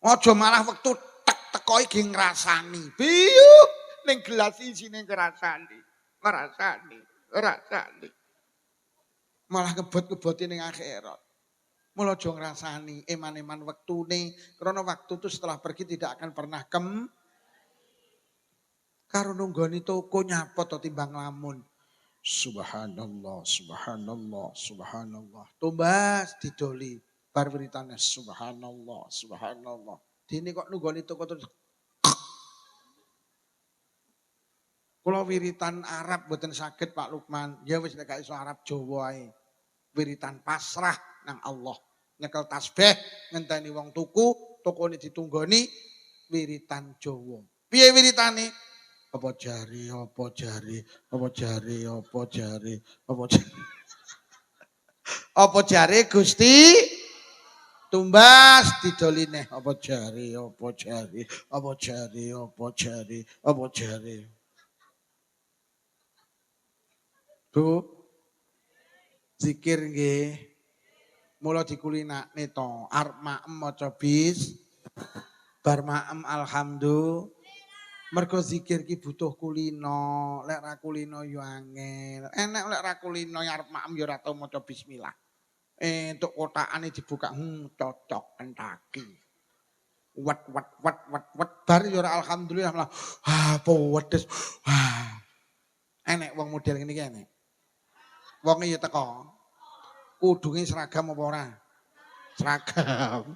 Aja malah wektu tek teko iki ngrasani. Biyu ning gelas isine ngrasani. Ngrasani. Malah ngebot-ngeboti ning akhirat. Mula aja ngrasani eman-eman wektune, karena waktu itu setelah pergi tidak akan pernah karo nunggoni toko nyapot atau timbang lamun. Subhanallah, subhanallah, subhanallah. Tumbas didoli. Bar wiritane subhanallah, subhanallah. Dene kok nunggoni toko terus. Kula wiritan Arab mboten saged Pak Lukman. Ya wis nek gak iso Arab Jawa ae. Wiritan pasrah nang Allah. Nyekel tasbih ngenteni wong tuku, tokone ditunggoni wiritan Jawa. Piye wiritane? Apa jari, apa jari, apa jari, apa jari, apa jari. Apa jari Gusti? Tumbas didoline apa jari, apa jari, apa jari, apa jari, apa jari. Bu, zikir nggih. Mula dikulinakne to, arep maem maca bis, bar maem alhamdulillah. Mergo zikir ki butuh kulino, lek ra kulino yo angel. Enek lek ra kulino arep maem yo ora tau maca bismillah. Entuk kotakane dibuka, cocok entaki. Wat bar yo ora alhamdulillah malah apa wedes. Enek wong model ngene iki enek. Wong iki teko. Kudunge seragam apa ora? Seragam.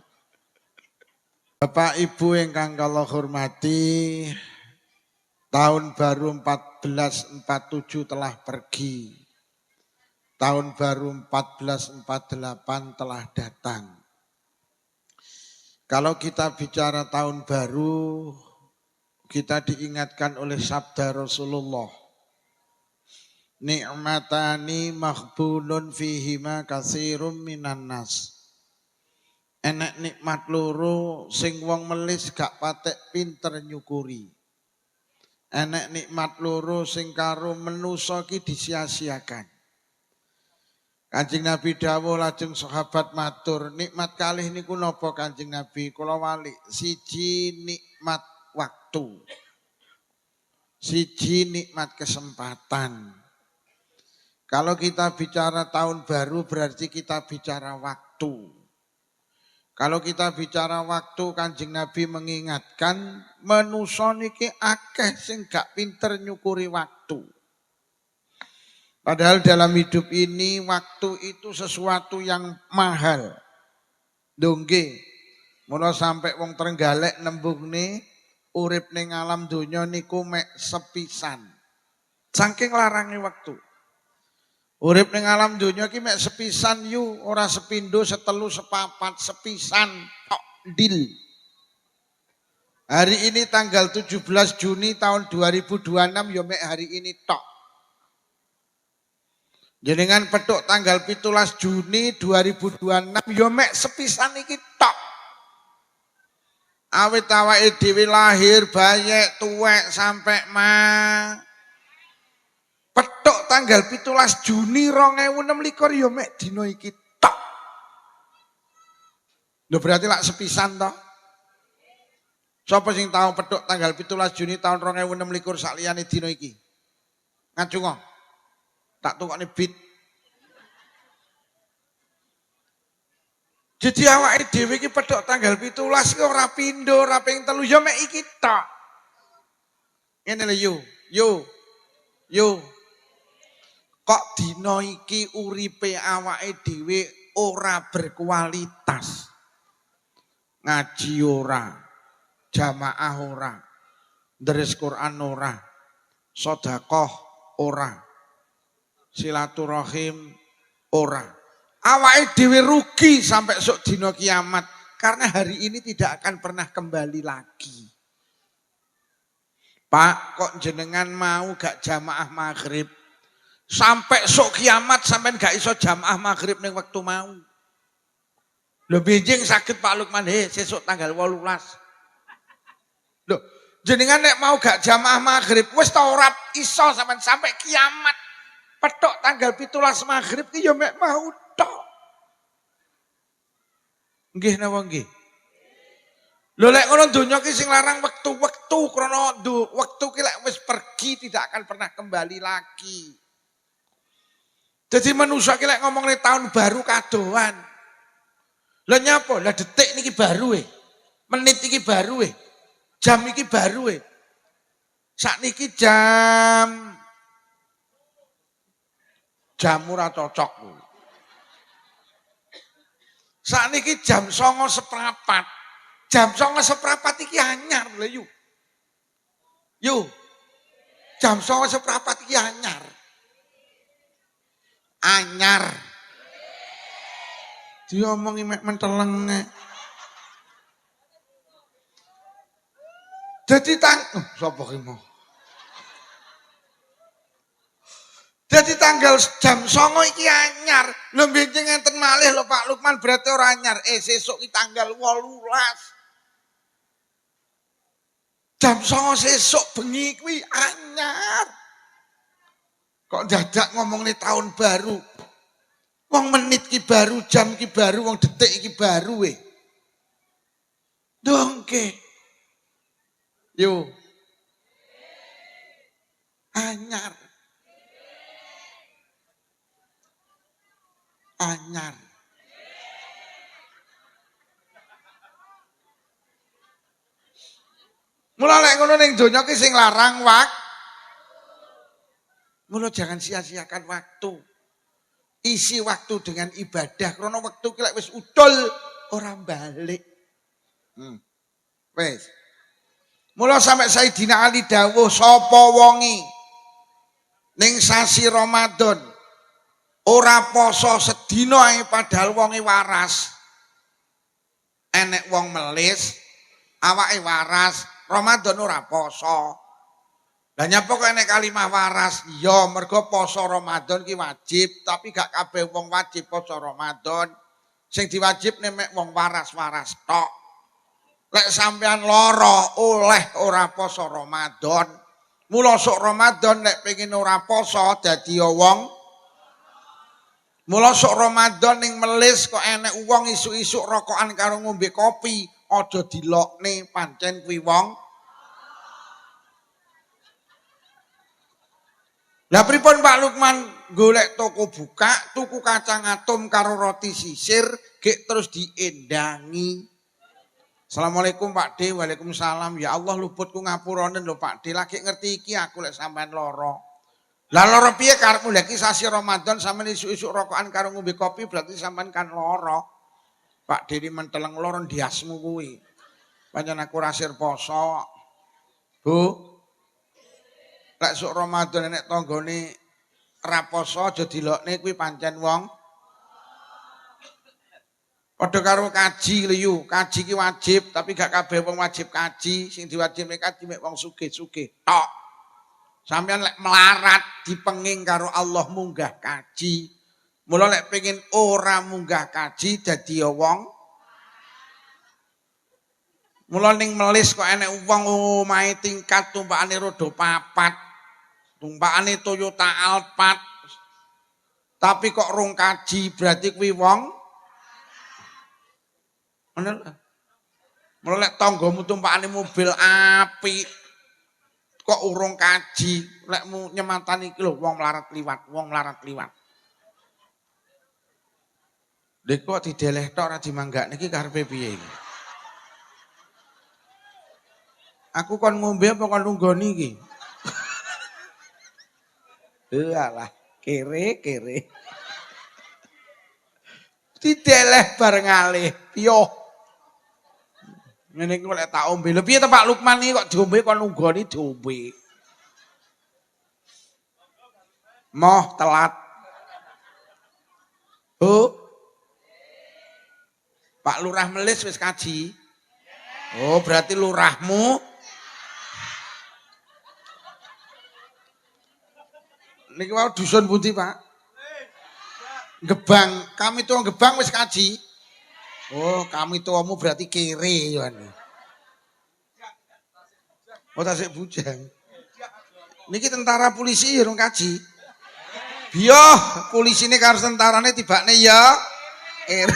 Bapak Ibu ingkang kula hormati, tahun baru 1447 telah pergi. Tahun baru 1448 telah datang. Kalau kita bicara tahun baru, kita diingatkan oleh sabda Rasulullah. Ni'matani maghbunun fihima katsirum minan nas. Enek nikmat loro sing wong melis gak patek pinter nyukuri. Enek nikmat loro sing karo manusa ki disia-siakan. Kanjeng Nabi dawuh lajeng sahabat matur, nikmat kalih niku napa Kanjeng Nabi? Kula wali, siji nikmat waktu. Siji nikmat kesempatan. Kalau kita bicara tahun baru berarti kita bicara waktu. Kalau kita bicara waktu, Kanjeng Nabi mengingatkan manusa niki akeh sing gak pinter nyukuri waktu. Padahal dalam hidup ini waktu itu sesuatu yang mahal. Dongge, mula sampai wong Trenggalek nembungne urip ning alam donya niku mek sepisan. Saking larange waktu. Urip ning alam donya ki mek sepisan yu, ora sepindo, setelu, sepapat, sepisan tok dil. Hari ini tanggal 17 Juni tahun 2026 ya mek hari ini tok. Jenengan petuk tanggal 17 Juni 2026 ya mek sepisan iki tok. Awit awake dhewe lahir bayek tuwek sampai petuk tanggal 17 Juni 2026 ya mek dina iki tok. Lho berarti lak sepisan toh. Sapa sing tau petuk tanggal 17 Juni tahun 2026 sak liyane dina iki? Ngacungo. Tak tukokne bit. Jadi awake dhewe iki petuk tanggal 17 ki ora pindho, ora ping 3 ya mek iki tok. Ngene lho yo. Kok dina iki uripe awake dhewe ora berkualitas. Ngaji ora, jamaah ora, deres Quran ora, sedekah ora, silaturahim ora. Awake dhewe rugi sampai sok dina kiamat karena hari ini tidak akan pernah kembali lagi. Pak, kok jenengan mau gak jamaah maghrib? Sampai sok kiamat sampai gak iso jamaah maghrib ning waktu mau. Lho benjing sakit Pak Lukman, sesuk tanggal 18. Lho, jenengan nek mau gak jamaah maghrib, wis ta ora iso sampai kiamat. Petok tanggal 17 maghrib ki ya mek mau tok. Nggih napa nggih? Lho lek ngono donya ki sing larang wektu-wektu krana wektu ki lek wis pergi tidak akan pernah kembali lagi. Jadi manusia ki lek ngomong tahun baru kadoan. Lah nyapa? Lah detik niki baru menit iki baru jam iki baru sakniki jam ora cocok. Sakniki jam 09.04. Jam 09.04 iki anyar lho yu. Yu. Jam 09.04 iki anyar. Anyar. Diomongi mek menteleng. Dadi sapa ki mau? Dadi tanggal jam 09 iki anyar. Lho benjing ngenten malih lho Pak Lukman berarti ora anyar. Sesuk iki tanggal 18. Jam 09 sesuk bengi kuwi anyar. Kok dadak ngomongnya tahun baru. Wong menit ki baru, jam ki baru, wong detik ki baru Dongke. Yo. Anyar. Anyar. Mula lek ngono ning donya ki sing larang mula jangan sia-siakan waktu. Isi waktu dengan ibadah karena waktu ki lek wis udol ora balik. Wis. Mula sampai Sayyidina Ali dawuh sapa wongi ning sasi Ramadan ora poso sedina ae padahal wonge waras. Enek wong melis, awake waras, Ramadan ora poso. Lah nyapa kok enek kalimah waras? Ya mergo poso Ramadan ki wajib, tapi gak kabeh wong wajib poso Ramadan. Sing diwajibne mek wong waras-waras tok. Lek sampean lara oleh ora poso Ramadan. Mula sok Ramadan lek pengin ora poso dadi wong. Mula sok Ramadan ning melis kok enek wong isuk-isuk rokokan karo ngombe kopi, aja dilokne pancen kuwi wong. Lah pripun Pak Lukman golek toko buka, tuku kacang atom karo roti sisir, gek terus diendangi. Assalamualaikum Pak D, waalaikumsalam. Ya Allah luputku ngapuronen lho Pak D, lagi ngerti iki aku lek sampean loro. Lah loro piye karepmu lek iki sasi Ramadan sampean isuk-isuk rokokan karo ngombe kopi berarti sampean kan loro. Pak D ini menteleng loro ndiasmu kuwi. Pancen aku rasir poso. Bu. Lek sok Ramadan nek tanggane ra poso aja dilokne kuwi pancen wong. Padha karo kaji lho yu, kaji ki wajib tapi gak kabeh wong wajib kaji, sing diwajibne kaji mek wong sugih-sugih tok. Sampeyan lek melarat dipenging karo Allah munggah kaji. Mula lek pengin ora munggah kaji dadi wong. Mula ning melis kok enek wong omahe tingkat tumpakane roda 4. Tumpakane Toyota Alphard. Tapi kok rung kaji berarti kuwi wong. Mula lek tanggamu tumpakane mobil apik kok urung kaji, lekmu nyematani iki lho wong melarat liwat, wong melarat liwat. Lek kok dideleh tok ora dimanggakne iki karepe piye iki? Aku kon ngombe apa kon lunggoni iki? Alah, kere. Dideleh bareng alih, piyo. Ngene iki lek tak ombe. Lho piye to Pak Lukman iki kok diombe kon lunggoni diombe. Moh telat. Bu. Pak Lurah Melis wis kaji. Oh, berarti lurahmu niki wau dusun pundi, Pak? Gebang. Kami tuwa Gebang wis kaji. Oh, kami tuamu berarti kere ya. Oh, tasik bujang. Niki tentara polisi ya rung kaji. Biyo, polisine karo tentarane tibakne ya kere.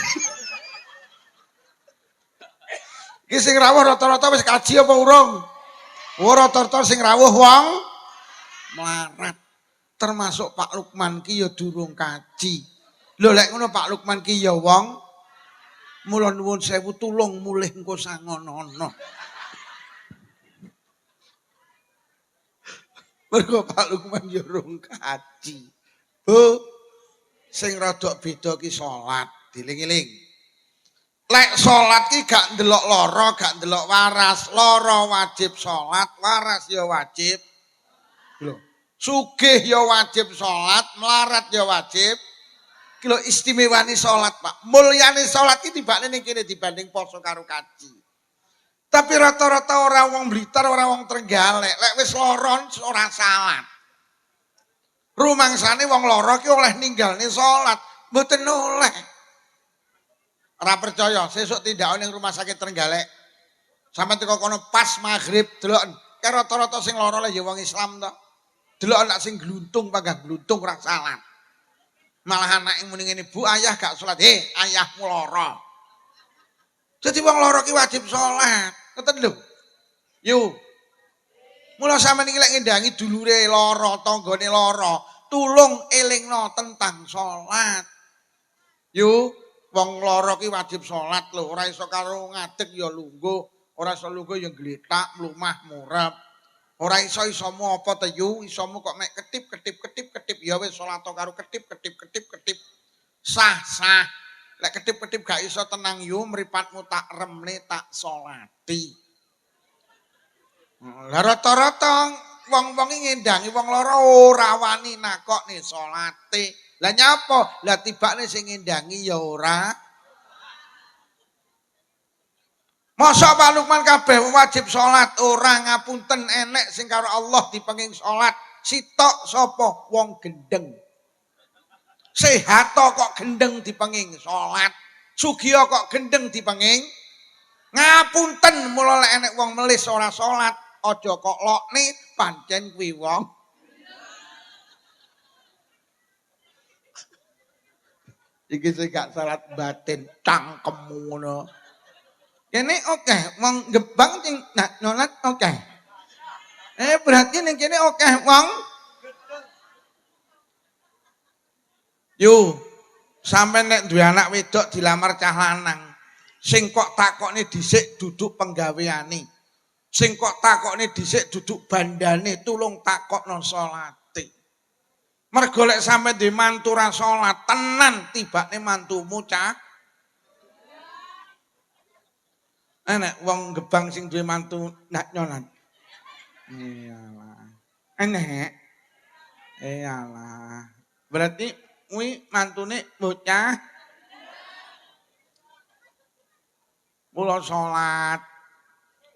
Ki sing rawuh rata-rata wis kaji apa urung? Rata-rata sing rawuh wong melarat. Termasuk Pak Lukman ki ya durung kaji. Lho lek ngono Pak Lukman ki ya wong mula nuwun sewu tulung mulih engko sangono-ono. Mergo Pak Lukman ya durung kaji. Bu, sing rada beda ki salat, diling-iling. Lek salat ki gak ndelok lara, gak ndelok waras. Lara wajib salat, waras ya wajib. Lho, sugih ya wajib salat, melarat ya wajib. Ki lho istimewane salat, Pak. Mulyane salat iki tibane ning kene dibanding poso karo kaji. Tapi rata-rata ora wong Blitar, ora wong Trenggalek, lek wis lara ora salat. Rumangsane wong lara ki oleh ninggalne salat, mboten oleh. Ora percaya, sesuk tindakan ning rumah sakit Trenggalek. Sampai teko kono pas maghrib delok rata-rata sing lara le ya wong Islam to. Delok anak sing gluntung panggang gluntung ora salat. Malah anak yang muni ngene, Bu ayah gak salat. Ayahmu lara. Jadi wong lara ki wajib salat. Ngoten lho. Yo. Mula sampeyan iki lek ngendangi dulure lara, tanggane lara, tulung elingno tentang salat. Yo. Wong lara ki wajib salat lho, ora iso karo ngadeg ya lungguh, ora iso lungguh ya gletak, mlumah murep. Ora iso-isomu apa to yu, isomu kok mek ketip ya wis salat karo ketip. Sah. Lek ketip gak iso tenang yu, mripatmu tak remne tak salati. Lah rata-rata wong-wong iki ngendangi wong lara ora wani nakokne salate. Lah nyapa? Lah tibane sing ngendangi ya ora. Masa Pak Lukman kabeh wajib salat, ora ngapunten enek sing karo Allah dipenging salat. Sitok sapa? Wong gendeng. Sehat kok gendeng dipenging salat. Sugih kok gendeng dipenging ngapunten mula lek enek wong melis ora salat, aja kok lokne pancen kuwi wong. Iki sing gak salat batin cangkemmu ngono. Kene oke, wong Gebang sing nak nyolat oke. Berarti ning kene oke wong. Yo, sampe nek duwe anak wedok dilamar cah lanang. Sing kok takokne dhisik duduk penggaweane. Sing kok takokne dhisik duduk bandane, tulung takokno salate. Mergo lek sampe duwe mantu ra salat, tenan tibane mantumu cah. Enek wong Gebang sing duwe mantu nak nyolat. Iyalah. Enek. Iyalah. Berarti kuwi mantune bocah mula salat.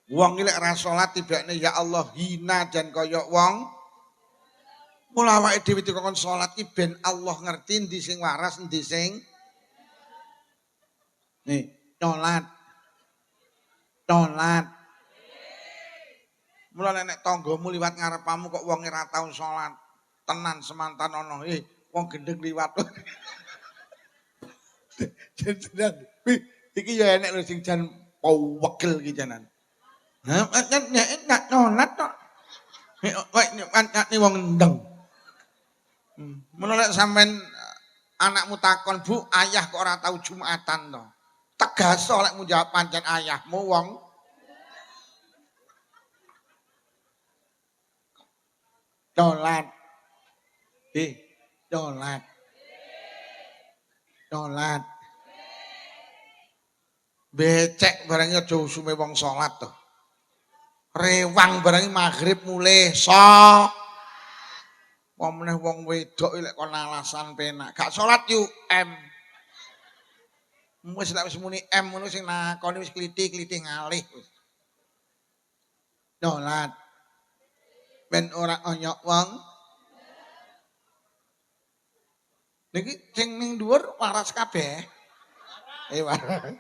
Wong iki lek ra salat tibane ya Allah hina jan kaya wong. Mula awake dhewe dikon salat iki ben Allah ngerti endi sing waras endi sing nih nyolat. Salat. Mula nek tanggamu liwat ngarepamu kok wong ora tau salat. Tenan semantan ana. Wong gendeng liwat. Jenengan iki ya enek lho sing jan pawegel iki janan. Ha, nek nyolat tok. Nek wong ndeng. Mula nek sampean anakmu takon, "Bu, ayah kok ora tau Jumatan to?" Tegas lek mu jawab pancen ayahmu wong salat. Salat. Salat. Becek barang aja usume wong salat to. Rewang barang maghrib mulih Wong meneh wong wedok lek kon alasan penak. Gak salat yuk Wis lek wis muni ngono sing nakoni wis kliti-kliti ngalih wis. Salat. Ben ora oyok wong. Niki sing ning dhuwur waras kabeh. Waras.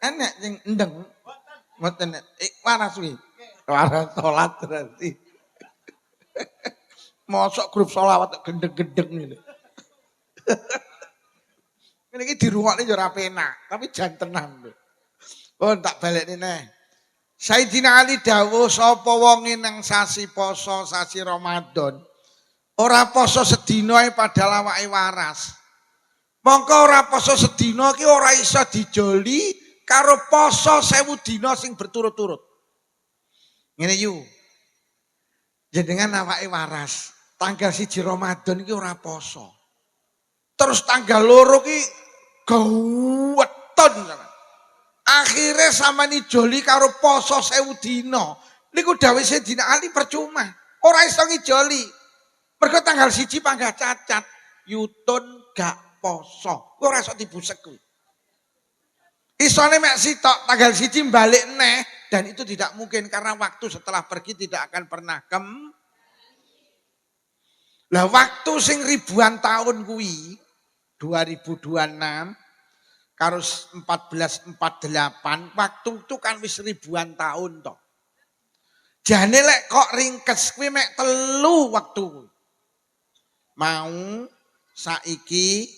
Enek sing endeng. Mboten waras kuwi. Waras salat berarti. Mosok grup sholawat gendeng-gendeng ngene. Ini dirungokne ya ora penak, tapi jan tenan lho. Oh tak balekne neh. Sayyidina Ali dawuh sapa wonge nang sasi poso sasi Ramadan ora poso sedina ae padahal awake waras. Mongko ora poso sedina ki ora iso dijoli karo poso 1000 dina sing berturut-turut. Ngene yu. Jenengan awake waras. Tanggal 1 Ramadan ki ora poso. Terus tanggal 2 ki gaweton. Akhirnya samani joli karo poso 1000 dina. Niku dawuh Sayyidina Ali percuma. Ora iso ngijoli. Mergo tanggal 1 panggah cacat. Yutun gak poso. Ora iso dibusek kuwi. Isone mek sitok tanggal 1 balik neh dan itu tidak mungkin karena waktu setelah pergi tidak akan pernah Lah waktu sing ribuan tahun kuwi 2026 karo 1448 waktu itu kan wis ribuan tahun toh. Jane lek kok ringkes kuwi mek 3 waktu. Mau saiki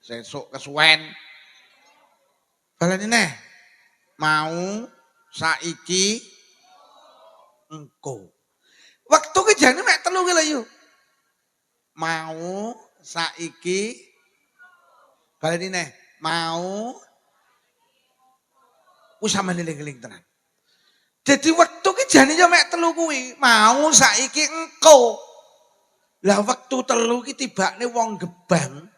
sesuk kesuwen. Baleni neh. Mau saiki engko. Waktu ki jane mek 3 ki lho yo. Mau saiki baleni neh. Mau wis sampeyan eling-eling tenan. Jadi waktu ki jane yo mek 3 kuwi. Mau saiki engko. Lah waktu 3 ki tibane wong Gebang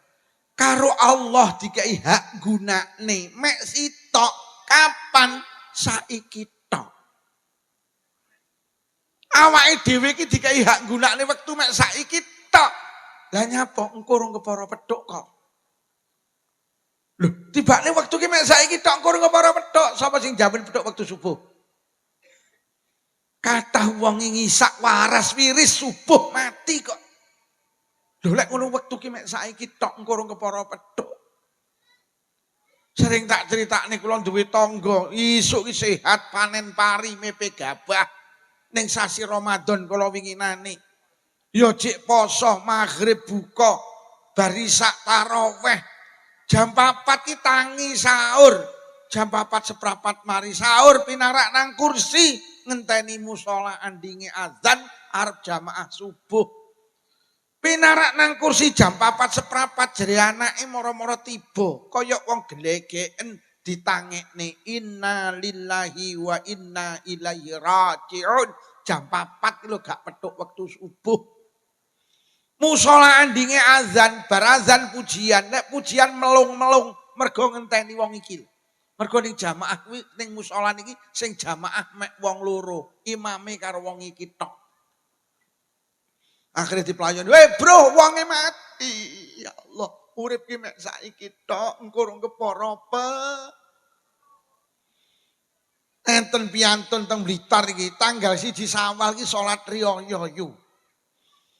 karo Allah dikai hak gunane mek sitok kapan saiki tok. Awake dhewe iki dikai hak gunane wektu mek saiki tok. Lah nyapa engko urung kepara petuk kok. Lho, tibane wektu ki mek saiki tok engko urung kepara petuk. Sapa sing jamin petuk wektu subuh? Kathah wong ngisak waras wiris subuh mati kok. Lho lek ngono wektu ki mek saiki tok engko urung kepara petuk. Sering tak critakne kula duwe tangga, isuk ki sehat panen pari mepe gabah ning sasi Ramadan kula winginane. Ya jek poso maghrib buka barisak taraweh. Jam 4 ki tangi sahur. Jam 4:04 mari sahur pinarak nang kursi ngenteni musala andinge azan arep jamaah subuh. Pinarak nang kursi jam 4:04 jere anake moro-moro tiba kaya wong glegeken ditangekne inna lillahi wa inna ilaihi raji'un. Jam 4 lho gak petuk wektu subuh. Musala andinge azan, bar azan pujian. Nek pujian melung-melung mergo ngenteni wong iki. Mergo ning jamaah kuwi ning musala niki sing jamaah mek wong loro, imame karo wong iki tok. Akhirnya dipelayon, "Weh bro, wonge mati." Ya Allah, urip ki mek saiki tok, engko urung kepara apa. Enten piantun teng Blitar iki, tanggal 1 Syawal iki salat riyaya yu.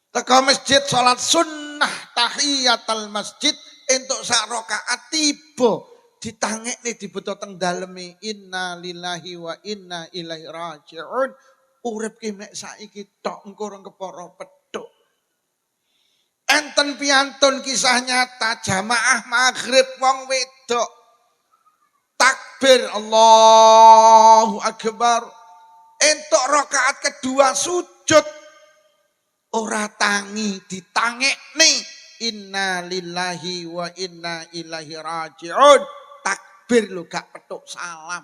Teka masjid salat sunnah tahiyatul masjid entuk sak rakaat tiba ditangekne dibeto teng daleme inna lillahi wa inna ilaihi raji'un. Urip ki mek saiki tok, engko urung kepara petuk. Enten piantun kisah nyata jamaah maghrib wong wedok takbir Allahu Akbar entuk rakaat kedua sujud ora tangi ditangekne inna lillahi wa inna ilaihi raji'un takbir lho gak petuk salam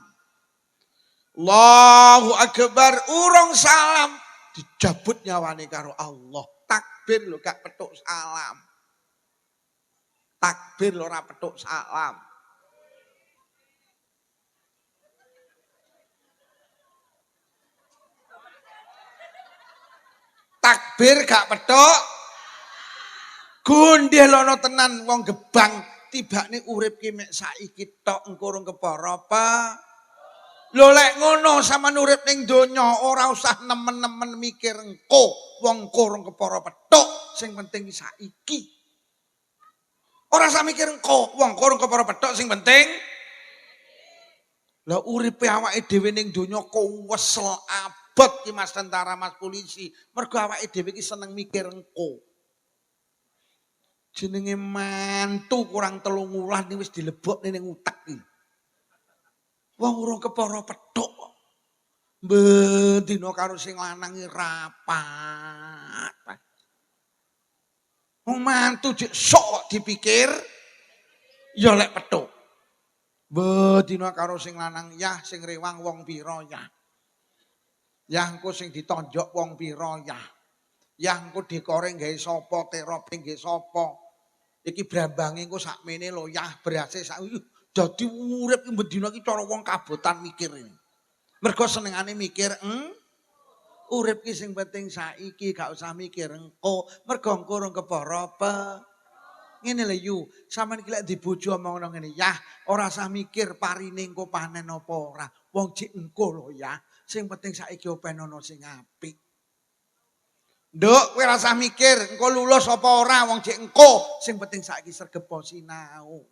Allahu Akbar urung salam dijabut nyawane karo Allah. Takbir lho gak petuk salam. Takbir lho ora petuk salam. Takbir gak petuk. Gondhelono tenan wong Gebang tibane urip ki mek saiki tok engko urung kepara apa. Lho lek ngono sampean urip ning donya ora usah nemen-nemen mikir engko, wong engko urung kepara petuk, sing penting saiki. Ora usah mikir engko, wong engko urung kepara petuk, sing penting lah uripe awake dhewe ning donya kuwesel abot ki Mas tentara, Mas polisi. Mergo awake dhewe ki seneng mikir engko. Jenenge mantu kurang 3 wulan wis dilebokne ning utek iki. Wong urung kepara petuk. Bendina karo sing lanang rapat. Wong mantu jek sok dipikir ya lek petuk. Bendina karo sing lanang yah sing rewang wong pira yah. Yah engko sing ditonjok wong pira yah. Yah engko dekore gawe sapa, terope gawe sapa. Iki brambange engko sakmene lho yah berase sak dadi urip bendina iki cara wong kabotan mikir ini. Mergo senengane mikir urip ki sing penting saiki gak usah mikir engko. Mergo engko urung kepara apa. Ngene lho yu, sampean iki lek dibojo omongno ngene, yah ora usah mikir parine engko panen apa ora. Wong jek engko lho ya. Sing penting saiki open ana sing apik. Nduk, kowe ora usah mikir engko lulus apa ora wong jek engko. Sing penting saiki sregep sinau.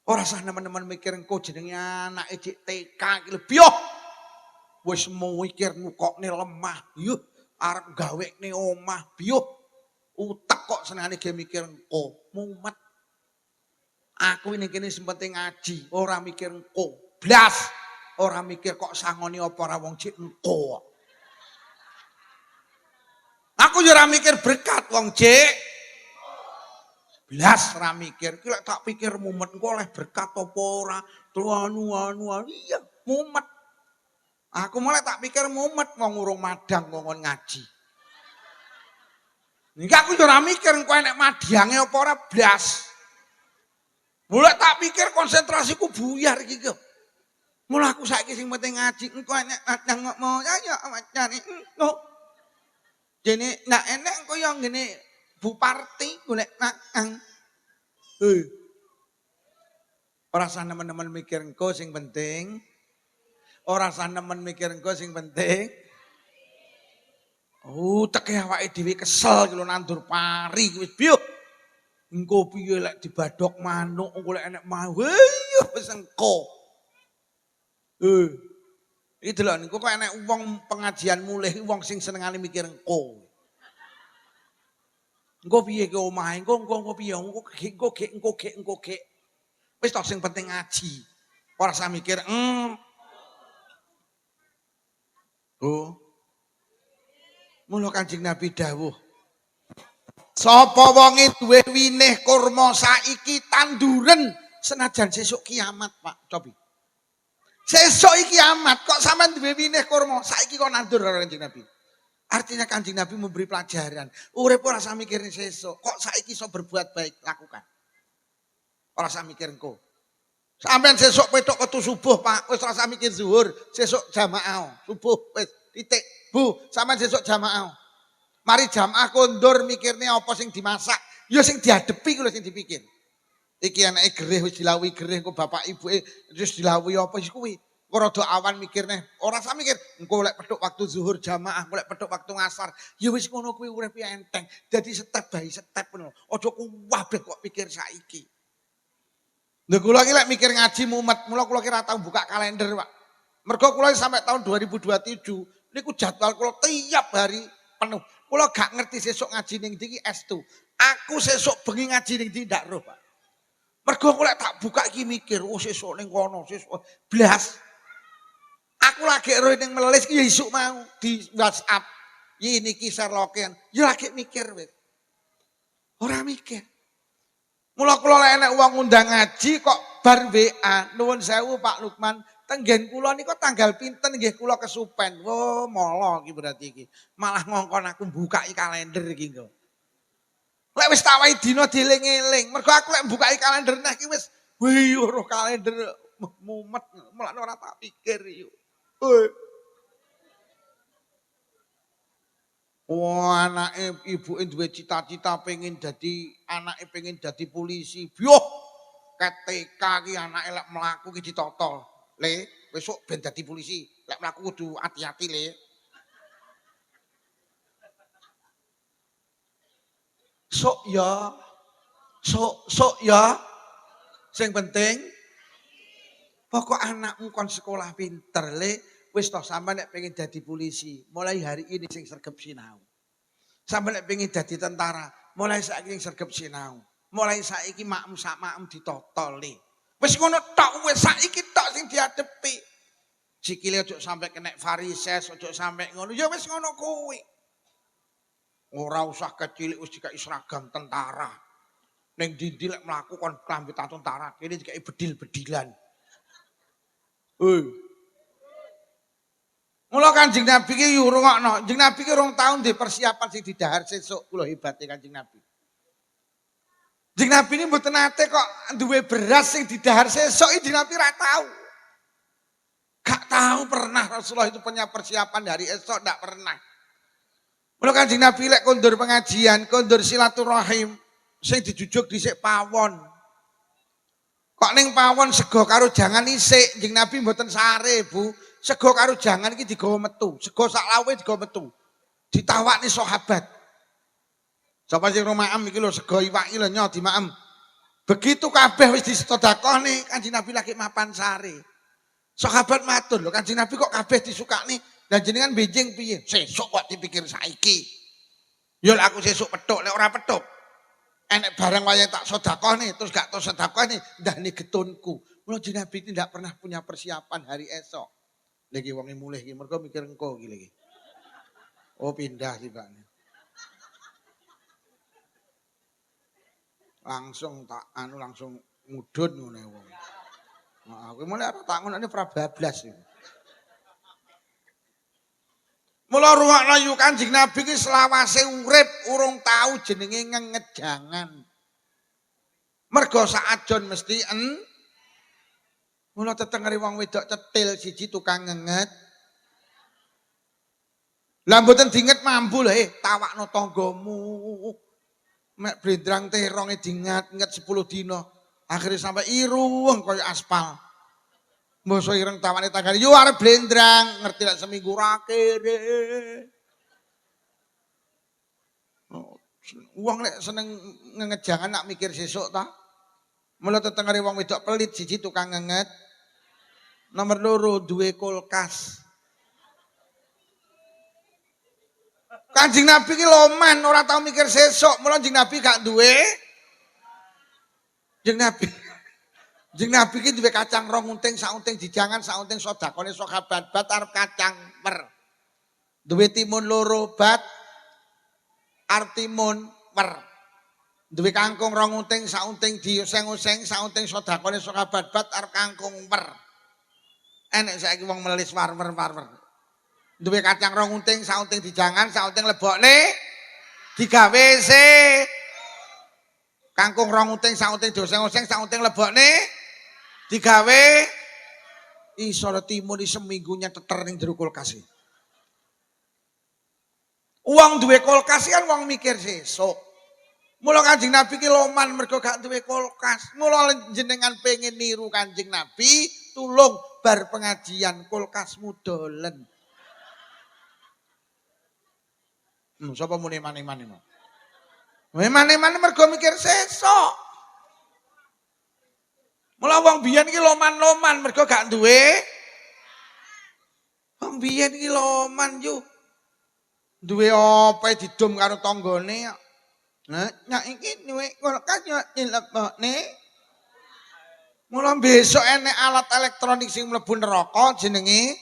Ora usah nemen-nemen mikir engko jenenge anake jek TK iki lho biyoh. Wis mikir nukokne lemah, yuh arep gawekne omah, biyoh. Utek kok senengane ge mikir engko, mumet. Aku ini kene sing penting ngaji, ora mikir engko. Blas. Ora mikir kok sangoni apa ora wong jek engko. Aku yo ora mikir berkat wong jek. Blas ora mikir, ki lek tak pikir mumet engko oleh berkat apa ora. Anu iya mumet. Aku mulai tak pikir mumet wong urung madang ngomong ngaji. Niki aku yo ora mikir engko enek madyange apa ora blas. Mulai tak pikir konsentrasiku buyar iki kok. Mulai aku saiki sing penting ngaji engko enek madang ngomong ya macane engko. Jene nak enek engko yo ngene Buparti golek nakang. Ora usah nemen-nemen mikir engko sing penting. Ora usah nemen mikir engko sing penting. Teke awake dhewe kesel iki lho nandur pari wis biyo. Engko piye lek dibadhok manuk engko lek enek mau. Yo wis engko. Iki delok niku kok enek wong pengajian mulih wong sing senengane mikir engko. Engko piye ke omahe engko piye engko gek. Wis tok sing penting ngaji. Ora usah mikir Mula Kanjeng Nabi dawuh. Sapa wonge duwe winih kurma saiki tanduren senajan sesuk kiamat, Pak. Cobi. Sesuk iki kiamat kok sampean duwe winih kurma saiki kok nandur karo Kanjeng Nabi. Artinya Kanjeng Nabi memberi pelajaran. Urip ora usah mikirin sesuk. Kok saiki iso berbuat baik, lakukan. Ora usah mikir engko. Sampeyan sesuk petuk metu subuh, Pak. Wis ora usah mikir zuhur, sesuk jamaah. Subuh wis titik. Bu, sampeyan sesuk jamaah. Mari jamaah kondur mikirne apa sing dimasak. Ya sing diadepi kuwi sing dipikir. Iki anake gerih wis dilawuhi gerih engko bapak ibuke wis dilawuhi apa wis kuwi. Kok rada awan mikirne, ora usah mikir, engko lek petuk waktu zuhur jamaah, engko lek petuk waktu ngasar, ya wis ngono kuwi urip enteng. Dadi step by step ngono. Aja kuwabeh kok pikir saiki. Lha kula iki lek mikir ngaji mumet, mula kula kira tau buka kalender, Pak. Mergo kula sampai tahun 2027 niku jadwal kula tiap hari penuh. Kula gak ngerti sesuk ngaji ning ndi iki estu. Aku sesuk bengi ngaji ning ndi ndak roh, Pak. Mergo kula tak buka iki mikir, oh sesuk ning kono, sesuk blas. Aku lagi ero ning melis ki ya isuk mau di WhatsApp. Ini ki Sherlockian. Ya lagi mikir wis. Ora mikir. Mula kula lek enek wong ngundang ngaji kok bar WA, nuwun sewu Pak Lukman, tenggen kula niku tanggal pinten nggih kula kesupen. Oh, molo iki berarti iki. Malah ngongkon aku buka kalender iki engko. Lek wis tak wahi dina dieling-eling. Mergo aku lek buka kalender neh iki wis roh kalender mumet, mulane ora tak pikir yo. Anake ibuke duwe cita-cita pengen pengen dadi polisi. Byoh. KTK ki anake lek mlaku ki ditotol. Le, besok ben dadi polisi. Lek mlaku kudu hati-hati, Le. Sok ya. Sing penting pokok anakmu kon sekolah pinter, Le. Wis toh sampe nek pengen dadi polisi, mulai hari ini sing sregep sinau. Sampe nek pengen dadi tentara, mulai saiki sing sregep sinau. Mulai saiki makmu sak makmu ditotol, Le. Wis ngono tok wis saiki tok sing diadepi. Sikile ojo sampe kena varises, ojo sampe ngono. Ya wis ngono kuwi. Ora usah kecilik wis dikai seragam tentara. Ning ndi lek mlaku kon klambi tentara, kene dikai bedil-bedilan. Mula Kanjeng Nabi ki yo rungokno, Kanjeng Nabi ki rong taun di persiapan sing didahar sesuk kula hebate Kanjeng Nabi. Kanjeng Nabi ini mboten nate kok duwe beras sing didahar sesuk Kanjeng Nabi ra tau. Gak tahu pernah Rasulullah itu punya persiapan dari esok, ndak pernah. Mula Kanjeng Nabi lek kondur pengajian, kondur silaturahim, sing dijujuk dhisik pawon. Kok ning pawon sego karo jangan isik, Kanjeng Nabi mboten sare, Bu. Sego karo jangan iki digawa metu, sego sak lawe digawa metu. Ditawakni sahabat. Sapa sing romaem iki lho sego iwak iki lho nyo dimaem. Begitu kabeh wis disedekahne, Kanjeng Nabi lagi mapan sare. Sahabat matur lho Kanjeng Nabi kok kabeh disukani, lah jenengan benjing piye? Sesuk kok dipikir saiki. Ya lek aku sesuk petuk, lek ora petuk. Enek barang wayahe tak sedekahne terus gak tau sedekahne, ndahne getunku. Mula Kanjeng Nabi tidak pernah punya persiapan hari esok. Lagi wonge mulih iki mergo mikir engko iki lagi. Oh pindah tibane. Langsung tak langsung mudhun ngene wong. Heeh, kowe mulai ora tak ngonone prabablas iki. Mula ruwakno yu Kanjeng Nabi ki selawase urip urung tau jenenge ngengejangan. Mergo saajon mesti mula tetengere wong wedok cetil siji tukang ngenget. Lah mboten dinget mambu lho tawakno tanggamu. Mek blendrang teronge dingat-nget 10 dina. Akhire sampai irung kaya aspal. Mbasa ireng tawane tanggane yo arep blendrang, ngerti lek seminggu ra kere. Wong lek seneng ngejangan nak mikir sesuk ta. Mula tetengere wong wedok pelit siji tukang ngenget. Nomor 2 duwe kulkas. Kanjeng Nabi ki loman ora tau mikir sesuk, mula Kanjeng Nabi gak duwe. Kanjeng Nabi ki duwe kacang rong unting, sak unting dijangan, sak unting sedekahne sahabat bat arep kacang per. Duwe timun loro bat arep timun per. Duwe kangkung rong unting, sak unting diuseng-useng, sak unting sedekahne sahabat bat arep kangkung per. Enek saiki wong melis warwer. Duwe kacang rong unting, sak unting dijangan, sak unting lebokne digawe se. Kangkung rong unting, sak unting dioseng-oseng, sak unting lebokne digawe iso timun seminggunya teter ning jero kulkas. Wong duwe kulkas kan wong mikir sesuk. Mula Kanjeng Nabi ki loman mergo gak duwe kulkas. Mula jenengan pengen niru Kanjeng Nabi, tulung bar pengajian kulkasmu dolen. Sapa muni mane-mane mau? Mane-mane mergo mikir sesuk. Mula wong biyen iki loman-loman mergo gak duwe. Wong biyen iki loman yo. Duwe apa didum karo tanggane. Nyak iki duwe kulkas yo dilebokne. Mula besok enek alat elektronik sing mlebu neraka jenenge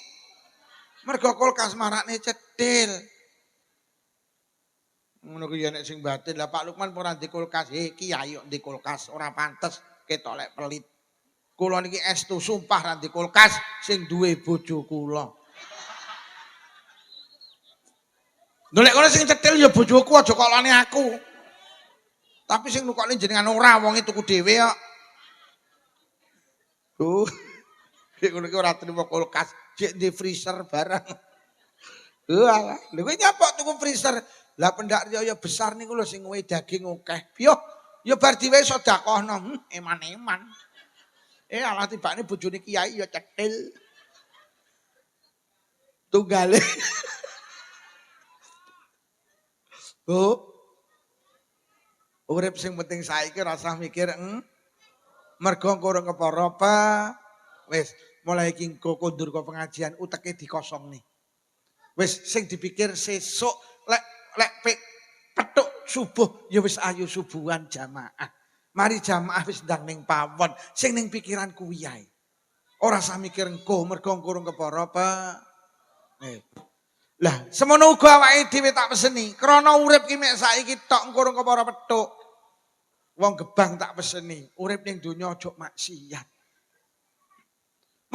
mergo kulkas marakne cedhil. Ngono kuwi enek sing batin. Lah Pak Lukman ora ndek kulkas. Kiai kok ndek kulkas ora pantes ketok lek pelit. Kula niki estu sumpah ra ndek kulkas sing duwe bojo kula. Lho lek kono sing cedhil ya bojoku aja kok lane aku. Tapi sing nukokne jenengan ora wong tuku dhewe kok. Nek ngono ki ora trimo kulkas, jek di freezer barang. Alah, lha kowe nyapok tuku freezer. Lah pendak riya besar niku lho sing wehi daging akeh. Yo, ya bar diwehi sedekahno, eman-eman. Alah tibane bojone kiai ya cetil. Tunggale. Urip sing penting saiki rasa mikir mergo kurang kepara apa. Wis mulai iki engko kondur ke pengajian uteke dikosongne. Wis sing dipikir sesuk lek petuk subuh ya wis ayo subuhan jamaah. Mari jamaah wis ndang ning pawon, sing ning pikiran kuwi ae. Ora usah mikir engko mergo kurung kepara apa. Lah, semono uga awake dhewe tak peseni, krana urip ki mek saiki tok kurung kepara petuk. Wong Gebang tak peseni, urip ning donya aja maksiat.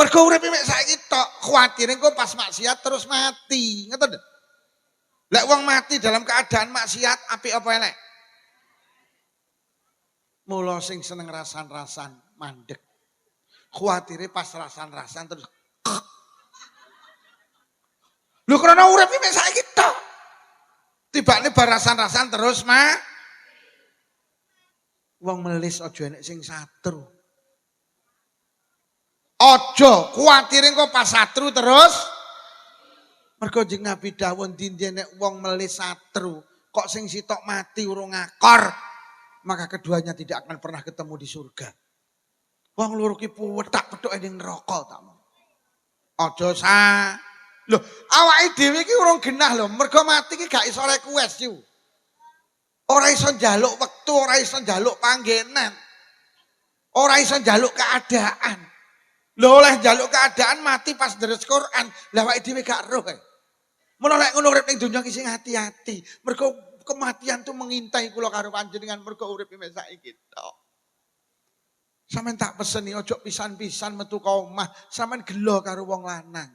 Mergo urip mek saiki tok, kuwatir engko pas maksiat terus mati. Ngoten lho. Lek wong mati dalam keadaan maksiat apik apa elek? Mula sing seneng rasan-rasan mandek. Kuwatire pas rasan-rasan terus lho krana urip iki mek saiki tok. Tibane bar rasan-rasan terus wong melis aja enek sing satru. Aja kuwatire engko pas satru terus mergo Kanjeng Nabi dawuh ndi nek wong melis satru kok sing sitok mati urung ngakor maka keduanya tidak akan pernah ketemu di surga. Wong loro ki puwetak pethuke ning neraka tak. Aja lho, awake dhewe iki urung genah lho, mergo mati ki gak iso request yo. Ora iso njaluk wektu, ora iso njaluk panggenan. Ora iso njaluk keadaan. Lho oleh njaluk keadaan mati pas deres Quran, lah awake dhewe gak roh kae. Mula lek ngono urip ning donya ki sing hati-hati, mergo kematian tuh mengintai kula karo panjenengan mergo urip mek saiki tok. Sampeyan tak peseni ojo pisan-pisan metu ka omah, sampeyan gelo karo wong lanang.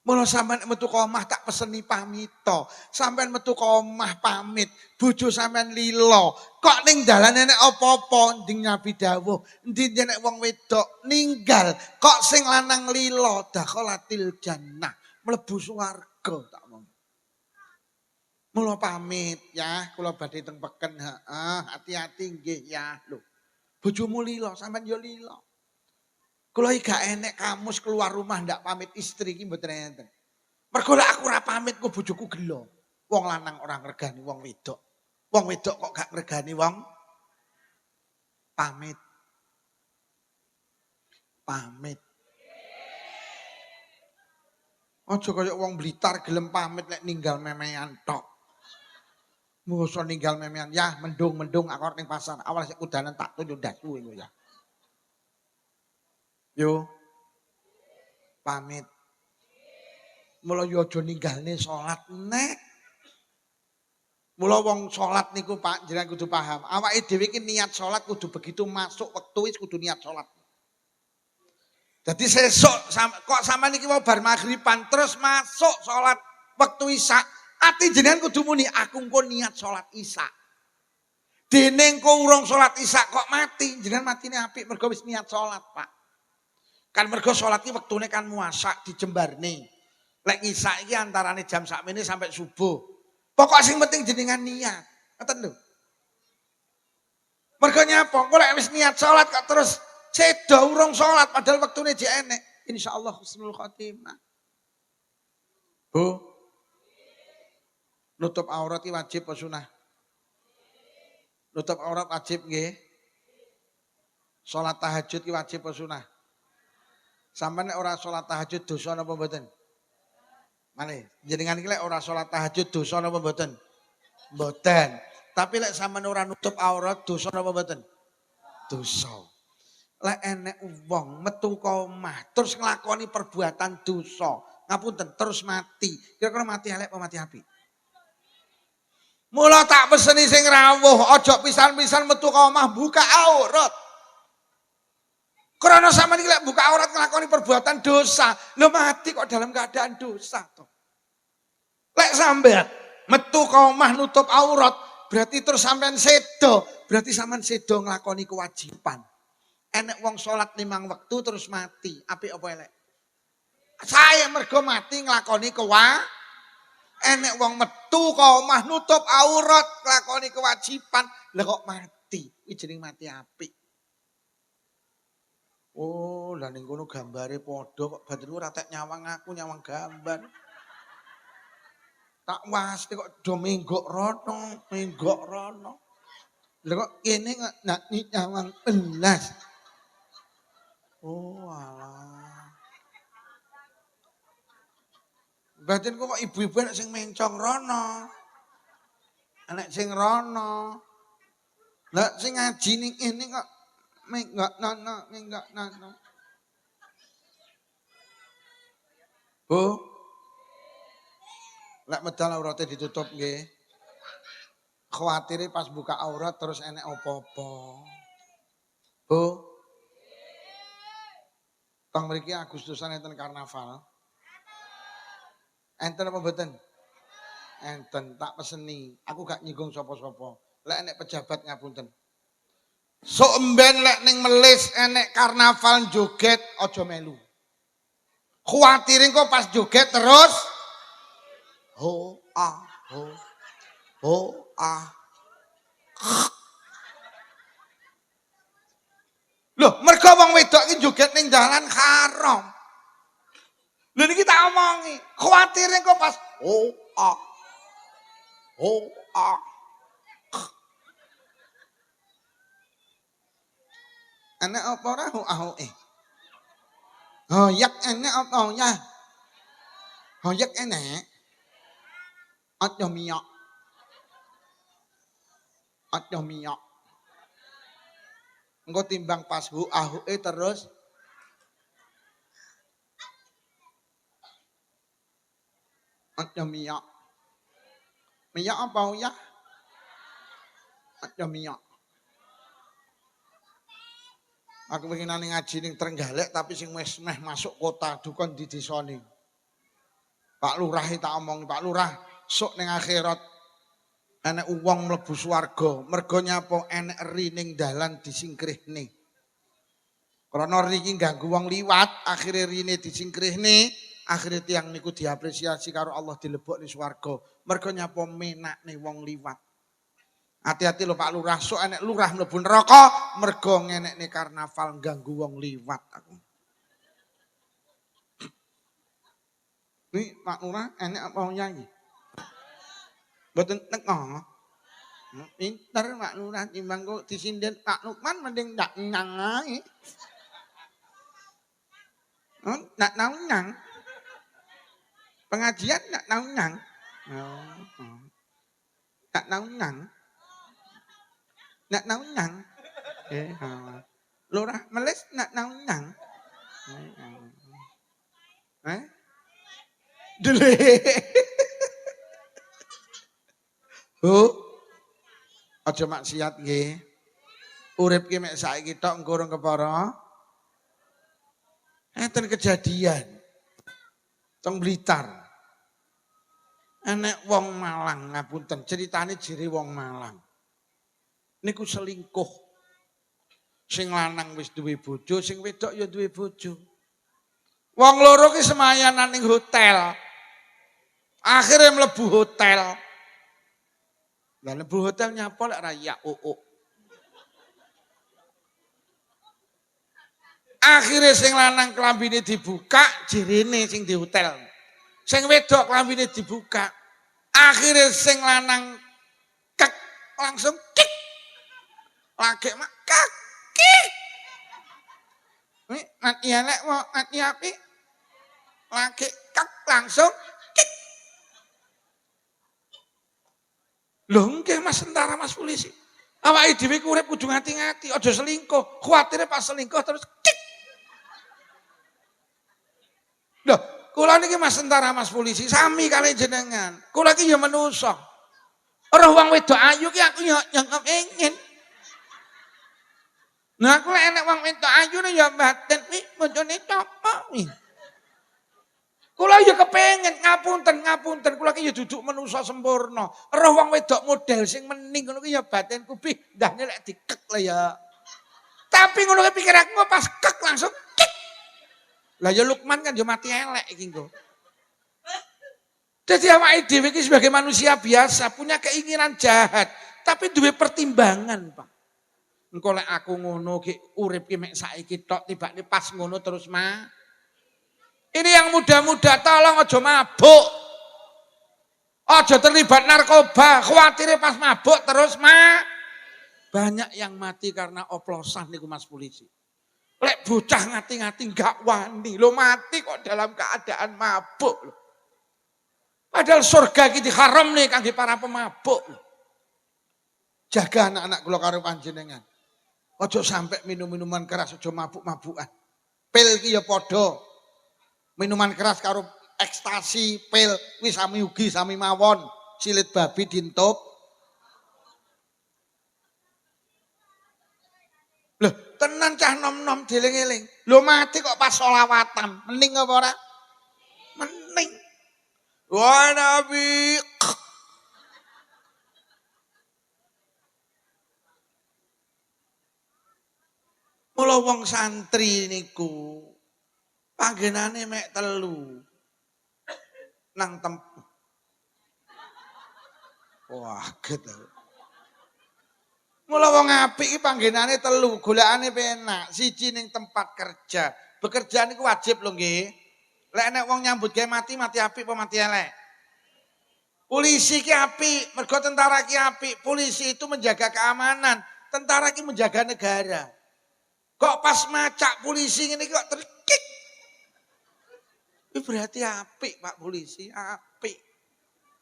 Mula sampeyan metu ka omah tak peseni pamito. Sampeyan metu ka omah pamit, bojo sampeyan lila. Kok ning dalane nek apa-apa nding Nabi dawuh, endi nek wong wedok ninggal, kok sing lanang lila dakhalatil jannah, mlebu swarga tak mong. Mula pamit ya, kula badhe teng peken, hati-hati nggih ya lho. Bojomu lila, sampean yo lila. Kula iki gak enek kamus keluar rumah ndak pamit istri iki mboten enten. Mergo lek aku ora pamit kok bojoku gelo. Wong lanang ora ngregani wong wedok. Wong wedok kok gak ngregani wong pamit. Pamit. Aja kaya wong Blitar gelem pamit lek ninggal memean tok. Mosok ninggal memean, ya mendung aku arep ning pasar. Awal sik kudanan tak tunjuk ndasku kowe ya. Yo. Pamit. Mula yo aja ninggalne salat nek. Mula wong salat niku Pak jenengan kudu paham. Awake dhewe iki niat salat kudu begitu masuk wektu wis kudu niat salat. Jadi sesuk kok sampean iki mau bar maghriban terus masuk salat wektu isya. Ati jenengan kudu muni aku engko niat salat isya. Dene engko urung salat isya kok mati, jenengan matine apik mergo wis niat salat, Pak. Kan mergo salat iki wektune kan muasak dijembarne. Lek isya iki antarane jam sakmene sampai subuh. Pokok sing penting jenengan niat. Ngoten lho. Mergo nyapa? Kok lek wis niat salat kok terus sedo urung salat padahal wektune jek enek. Insyaallah husnul khotimah. Bu. Nutup aurat iki wajib apa sunah? Nutup aurat wajib nggih. Salat tahajud iki wajib apa sunah? Sampeyan nek ora salat tahajud dosa napa mboten? Malih, jenengan iki lek ora salat tahajud dosa napa mboten? Mboten. Tapi lek sampeyan ora nutup aurat dosa napa mboten? Dosa. Lek enek wong metu ka omah terus nglakoni perbuatan dosa, ngapunten terus mati. Kira-kira mati elek apa mati apik? Mula tak peseni sing rawuh, aja pisan-pisan metu ka omah buka aurat. Karena sampeyan iki lek buka aurat nglakoni perbuatan dosa, lho mati kok dalam keadaan dosa to. Lek sampeyan metu ka omah nutup aurat, berarti terus sampeyan sedo, berarti sampeyan sedo nglakoni kewajiban. Enek wong salat 5 wektu terus mati, apik apa elek? Saya mergo mati nglakoni Enek wong metu ka omah nutup aurat nglakoni kewajiban, lha kok mati. Iki jeneng mati apik. Oh, lah ning kono gambare padha kok badanku ora tek nyawang aku nyawang gambar. Tak wasti kok do menggok rono, menggok rono. Lha kok kene nak nyawang belas. Oh, alah. Batin kok ibu-ibu enek sing mencong rono. Enek sing rono. Lah sing ngaji ning kene kok enggak nono. Bu, lek medal aurate ditutup nggih. Khawatire pas buka aurat terus enek apa-apa. Bu. Tong mriki Agustusan enten karnaval. Enten apa mboten? Enten, tak peseni. Aku gak nyinggung sapa-sapa. Lek enek pejabat ngapunten. Sok emben lek ning Melis enek karnaval joget aja melu. Khawatire kok pas joget terus ho ah. Loh, mergo wong wedok iki joget ning dalan haram. Lha niki tak omongi, khawatire kok pas ah. Enek apa ora hoahoe? Hoyak enek apa ya? Hoyak enek. Aja miyak. Engko timbang pas hoahoe terus aja miyak. Miyak apa ya? Aja miyak. Aku pengen ngaji ning Trenggalek tapi sing wis meh masuk kota dukun di desane. Pak Lurah tak omong, Pak Lurah, sok ning akhirat enek wong mlebu swarga, mergo nyapa enek eri ning dalan disingkrihne. Krana iki ganggu wong liwat, akhire rine disingkrihne, akhire tiyang niku diapresiasi karo Allah dilebokne swarga. Mergo nyapa menakne wong liwat. Hati-hati lho Pak Lurah, sok enek lurah mlebu neraka mergo ngenekne karnaval ganggu wong liwat aku. Nih Pak Lurah enek apa nyanyi? Mboten teko. Pinter Pak Lurah timbang kok disinden Pak Lukman mending ndak nyang ae. Ndak tau nyang. Pengajian ndak tau nyang. Ndak tau nyang. Ndak tau nyang. Lurah Melis ndak tau nyang. Dele. Aja maksiat nggih. Urip ki mek saiki tok engko urung kepara. Enten kejadian. Teng Blitar. Enek wong Malang ngapunten, ceritane jere wong Malang. Niku selingkuh. Sing lanang wis duwe bojo, sing wedok ya duwe bojo. Wong loro ki semayanan ning hotel. Akhire mlebu hotel. Lah mlebu hotel nyapa lek ra ya Akhire sing lanang klambine dibuka, jirene sing di hotel. Sing wedok klambine dibuka. Akhire sing lanang kek langsung kik. Lagi mak kaki. Nih mati elek mau mati api. Lagi kek langsung kik. Lho nggih Mas tentara Mas polisi. Awake dhewe ku urip kudu ngati-ngati, aja selingkuh. Kuwatire pas selingkuh terus kik. Loh, kula niki Mas tentara Mas polisi sami kali jenengan. Kula iki ya menungso. Ora wong wedok ayu ki aku ya kepengin. Nah aku lek enek wong wedok ayu ya batin wi bojone copo wi. Kula ya kepengin ngapunten kula ki ya duduk menungso sempurna. Roh wong wedok model sing mening ngono ki ya batinku bih ndahne lek dikek lah ya. Tapi ngono ki pikir aku pas kek langsung kik. Lah ya Lukman kan ya mati elek iki engko. Jadi awake dhewe iki sebagai manusia biasa punya keinginan jahat, tapi duwe pertimbangan, Pak. Engko lek aku ngono ki urip ki mek saiki tok tibane pas ngono terus mah. Ini yang muda-muda tolong aja mabuk. Aja terlibat narkoba, khawatirnya pas mabuk terus mah. Banyak yang mati karena oplosan niku Mas polisi. Lek bocah ngati-ngati enggak wani, lo mati kok dalam keadaan mabuk. Padahal surga iki diharam nih kangge para pemabuk. Jaga anak-anak kula karo panjenengan. Ojo sampai minum-minuman keras, ojo mabuk-mabukan. Pil ki ya padha. Minuman keras karo ekstasi, pil, wis sami ugi sami mawon. Silit babi dintup. Loh, tenan cah nom-nom dieling-eling. Lho mati kok pas sholawatan. Mending apa ora? Mending. Wah Nabi. Mula wong santri niku panggenane mek telu. Nang wah gitu. Mula wong apik iki panggenane telu, golekane penak. Siji ning tempat kerja. Bekerja niku wajib lho nggih. Lek nek wong nyambut gawe mati apik apa mati elek? Polisi ki apik, mergo tentara ki apik. Polisi itu menjaga keamanan, tentara ki menjaga negara. Kok pas macak polisi ngene kok terkik. Itu berarti apik Pak polisi, apik.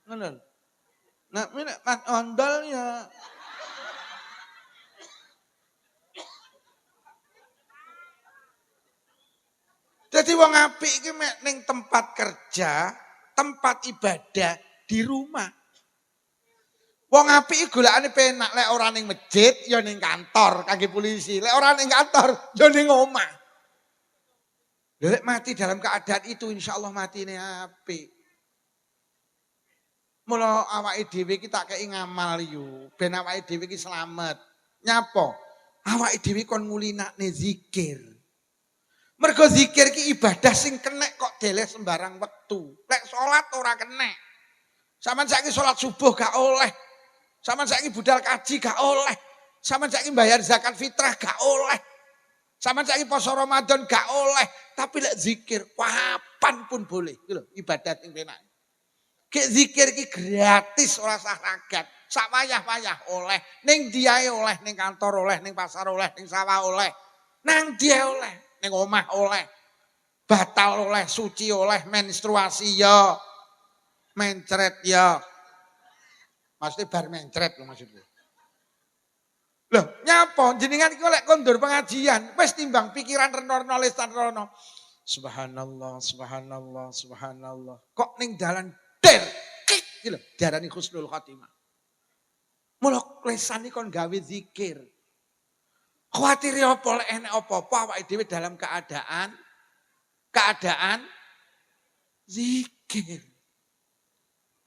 Ngono. Nah, nek ondolnya jadi wong apik iki mek ning tempat kerja, tempat ibadah di rumah. Wong apik iki golekane penak lek ora ning masjid ya ning kantor kangge polisi. Lek ora ning kantor ya ning omah. Lek mati dalam keadaan itu insyaallah matine apik. Mula awake dhewe iki tak kei ngamal yo, ben awake dhewe iki slamet. Nyapa? Awake dhewe kon ngulinakne zikir. Mergo zikir ki ibadah sing kenek kok deleh sembarang wektu. Lek salat ora kenek. Sampeyan saiki salat subuh gak oleh. Sampeyan saiki budal kaji gak oleh. Sampeyan saiki bayar zakat fitrah gak oleh. Sampeyan saiki poso Ramadan gak oleh. Tapi lek zikir kapan pun boleh. Iki lho ibadah sing penak. Ki zikir ki gratis ora sah ragat. Sak wayah-wayah oleh. Ning diae oleh, ning kantor oleh, ning pasar oleh, ning sawah oleh. Nang dia oleh. Ning omah oleh, batal oleh, suci oleh, menstruasi ya, mencret ya. Maksudnya bar mencret lho maksudnya. Loh, nyapa jenengan iki lek kondur pengajian, wis timbang pikiran reno-reno lisan rono. Subhanallah, subhanallah, subhanallah. Kok ning dalan der kik iki lho, diarani husnul khotimah. Mula lisan iki kon gawe zikir. Khawatir apa lek enek apa-apa awake dhewe dalam keadaan zikir.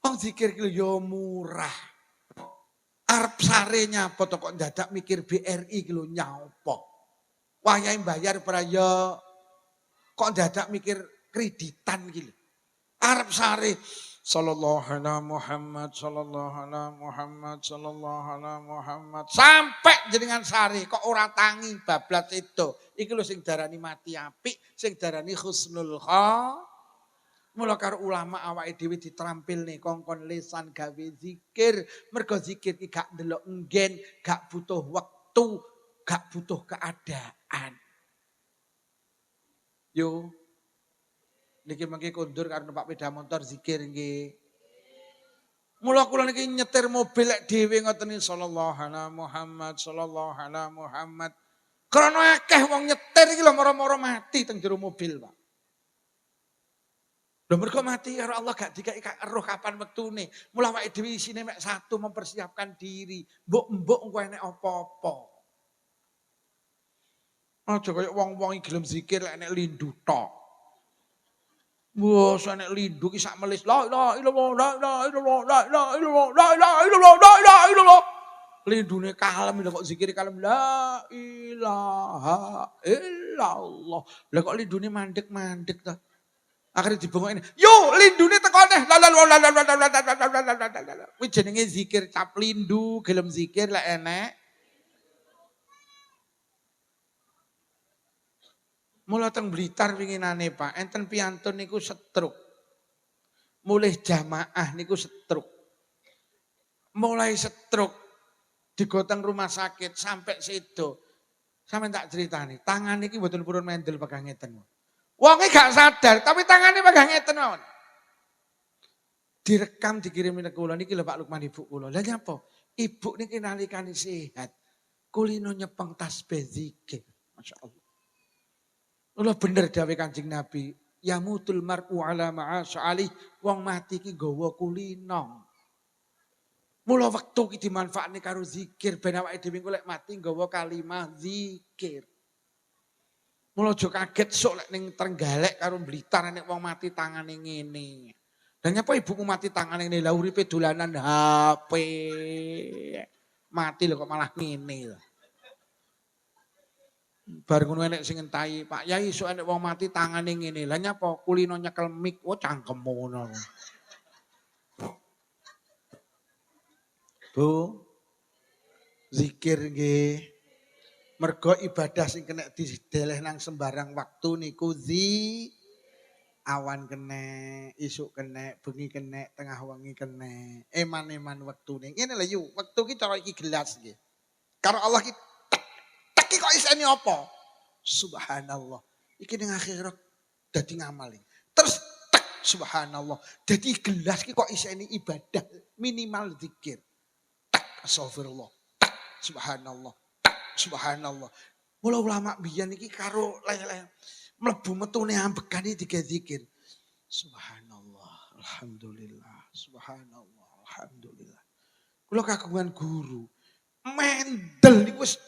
Wong zikir ki yo murah. Arep sare nyapa to kok dadak mikir BRI ki lho nyapa. Wayahe bayar para yo kok dadak mikir kreditan ki lho. Arep sare sallallahu alaihi Muhammad sallallahu alaihi Muhammad sallallahu alaihi Muhammad sampai jenengan sari kok ora tangi bablas itu iki lho sing darani mati apik sing darani husnul khotimah. Mula karo ulama awake dhewe diterampilne kongkon lisan gawe zikir mergo zikir iki gak ndelok nggen gak butuh wektu gak butuh keadaan. Yo niki mengki kondur karo numpak sepeda motor zikir nggih. Mula kula niki nyetir mobil lek dhewe ngoten iki sallallahu alaihi Muhammad sallallahu alaihi Muhammad. Krana akeh wong nyetir iki lho mara-mara mati teng jero mobil, Pak. Lho mergo mati karo Allah gak dikai roh kapan wektune. Mula awake dhewe isine mek satu mempersiapkan diri. Mbok-mbok engko enek apa-apa. Aja kaya wong-wong iki gelem zikir lek enek lindu tok. Wah, sanek lindu ki sak melis. La ilaha illallah, la ilaha illallah, la ilaha illallah, la ilaha illallah, la ilaha illallah. Lindune kalem lho kok zikir kalem. La ilaha illallah. Lah kok lindune mandek-mandek ta? Akhirnya dibongokne. Yo, lindune teko neh. Kuwi jenenge zikir cap lindu, gelem zikir lek enek. Mula teng Blitar winginane Pak, enten piyantun niku stroke. Mulih jamaah niku stroke. Mulai stroke digoteng rumah sakit sampai sedo. Sampe tak critani, tangan niki mboten purun mendel pegang ngeten. Wonge gak sadar, tapi tangannya pegang ngeten mawon. Direkam dikirimi nek kula niki lho Pak Lukman ibu kula. Lah nyapa? Ibu niki nalikane sehat. Kulino nyepeng tasbih zikir. Masya Allah. Allah bener dawuh Kanjeng Nabi. Yamutul mar'u ala ma'asy'alih. Wong mati ki nggawa kulino. Mula wektu ki dimanfaatne karo zikir. Ben awake dhewe engko lek mati nggawa kalimah zikir. Mula aja kaget sok lek ning Trenggalek karo Blitar nek wong mati tangane ngene. Dan nyapa ibuku mati tangane ngene, lha uripe dolanan HP. Mati lho kok malah ngene lho. Bar ngono enek sing ngentahi, Pak Yai sok enek wong mati tangane ngene. Lah nyapa kulino nyekel mik, oh cangkemmu ngono. Bu, zikir nggih. Mergo ibadah sing kena dideleh nang sembarang waktu niku awan kene, isuk kene, bengi kene, tengah wengi kene, eman-eman wektune. Ngene lho yu, wektu ki cara iki gelas nggih. Karo Allah ki tek kok iseni apa? Subhanallah. Iki ning akhirat dadi ngamali. Terus tek subhanallah. Dadi gelas ki kok iseni ibadah minimal zikir. Tak astagfirullah. Tak subhanallah. Subhanallah. Mula ulama biyen iki karo mlebu metune ambekane tiga zikir. Subhanallah, alhamdulillah, subhanallah, alhamdulillah. Kula kagungan guru. Mendel niku wis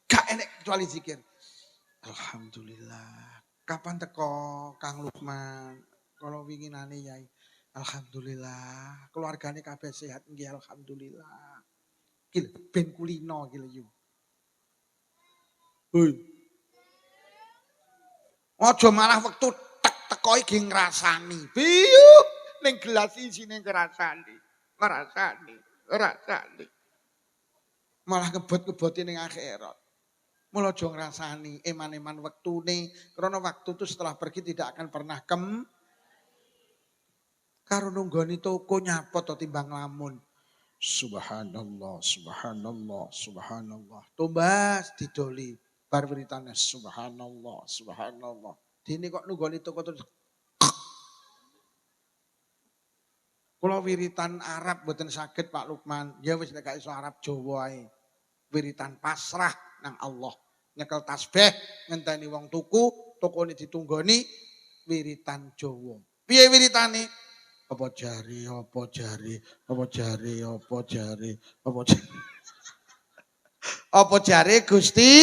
gak enek kecuali zikir. Alhamdulillah. Kapan teko Kang Lukman? Kalau winginane Yai. Alhamdulillah. Keluargane kabeh sehat nggih alhamdulillah. Iki ben kulino iki lho yu. Hoi. Aja malah wektu teko iki ngrasani. Biyu ning gelas isine ngrasani. Ngrasani. Malah ngebot-ngeboti ning akhirat. Mula aja ngrasani eman-eman wektune. Karena waktu itu setelah pergi tidak akan pernah karo nunggoni toko nyapot atau timbang lamun. Subhanallah, subhanallah, subhanallah. Tumbas didoli. Bar wiritane subhanallah, subhanallah. Dene kok nunggoni toko terus. Kula wiritan Arab mboten saged Pak Lukman. Ya wis nek gak iso Arab Jawa ae. Wiritan pasrah nang Allah. Nyekel tasbih ngenteni wong tuku, tokone ditunggoni wiritan Jawa. Piye wiritane? Apa jari, apa jari, apa jari, apa jari, apa jari. Apa jari Gusti?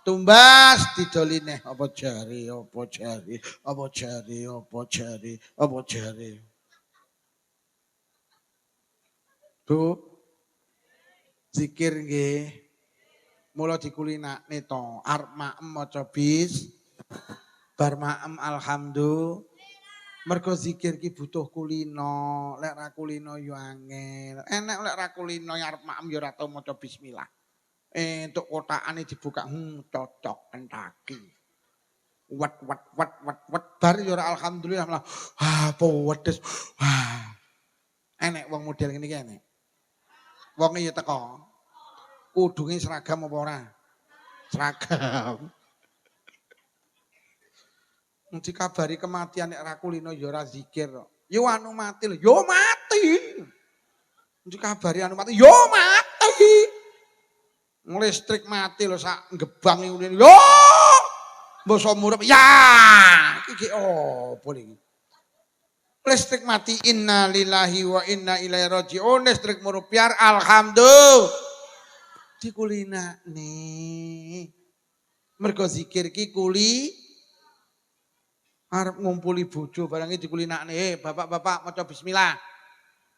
Tumbas didoline apa jari, apa jari, apa jari, apa jari, apa jari. Bu, zikir nggih. Mula dikulinakne to, arep maem maca bis, bar maem alhamdulillah. Mergo zikir ki butuh kulino, lek ra kulino yo angel. Enek lek ra kulino arep maem yo ora tau maca bismillah. Entuk kotakane dibuka, cocok Kentucky. Wat bar yo ora alhamdulillah malah apa wedes. Enek wong model ngene iki enek. Wonge yo teko. Kudunge seragam apa ora? Seragam. Dikabari kematian nek ra kulino ya ora zikir. Yo anu mati lho, yo mati. Dikabari anu mati, yo mati. Listrik mati lho sak gebang ngene. Yo! Basa murup. Ya, iki opo iki? Listrik mati inna lillahi wa inna ilaihi raji'un. Listrik murupiar alhamdulillah. Dikulinakne. Mergo zikir ki arep ngumpuli bojo barang iki dikulinakne. Bapak-bapak maca bismillah.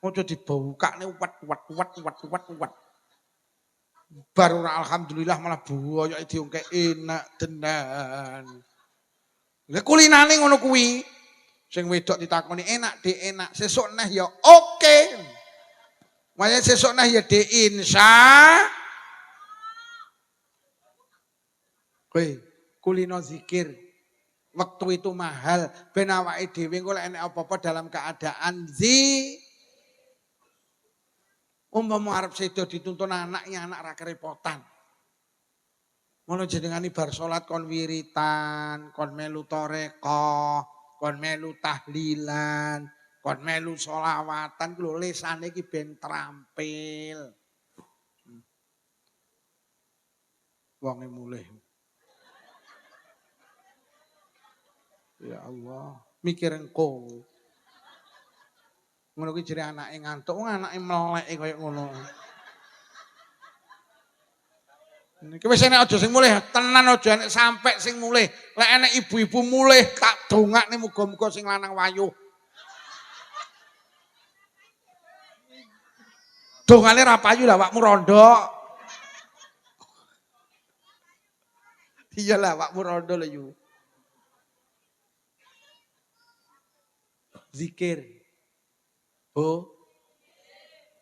Maca dibukakne wat. Baru alhamdulillah malah buaya diungke enak tenan. Lah kulinane ngono kuwi. Sing wedok ditakoni enak, Dik, enak. Sesuk neh ya oke. Maya sesuk neh ya Dik, Kowe kulino zikir. Waktu itu mahal. Ben awake dhewe engko lek enek apa-apa dalam keadaan umpama arep sedo dituntun anaknya anak ra kerepotan. Ngono jenengane bar salat kon wiritan, kon melu toreko, kon melu tahlilan, Kon melu selawatan ku lho lesane iki ben trampil. Wonge mulih. Ya Allah, mikir engko. Ngono kuwi jere anake ngantuk, wong anake meleke kaya ngono. Niki wis enek aja sing mulih, tenan aja enek sampe sing mulih. Lek enek ibu-ibu mulih tak dongakne muga-muga sing lanang wayuh. Dongane ra payu lah awakmu rondo. Iyalah awakmu rondo lho yu. Zikir. Oh.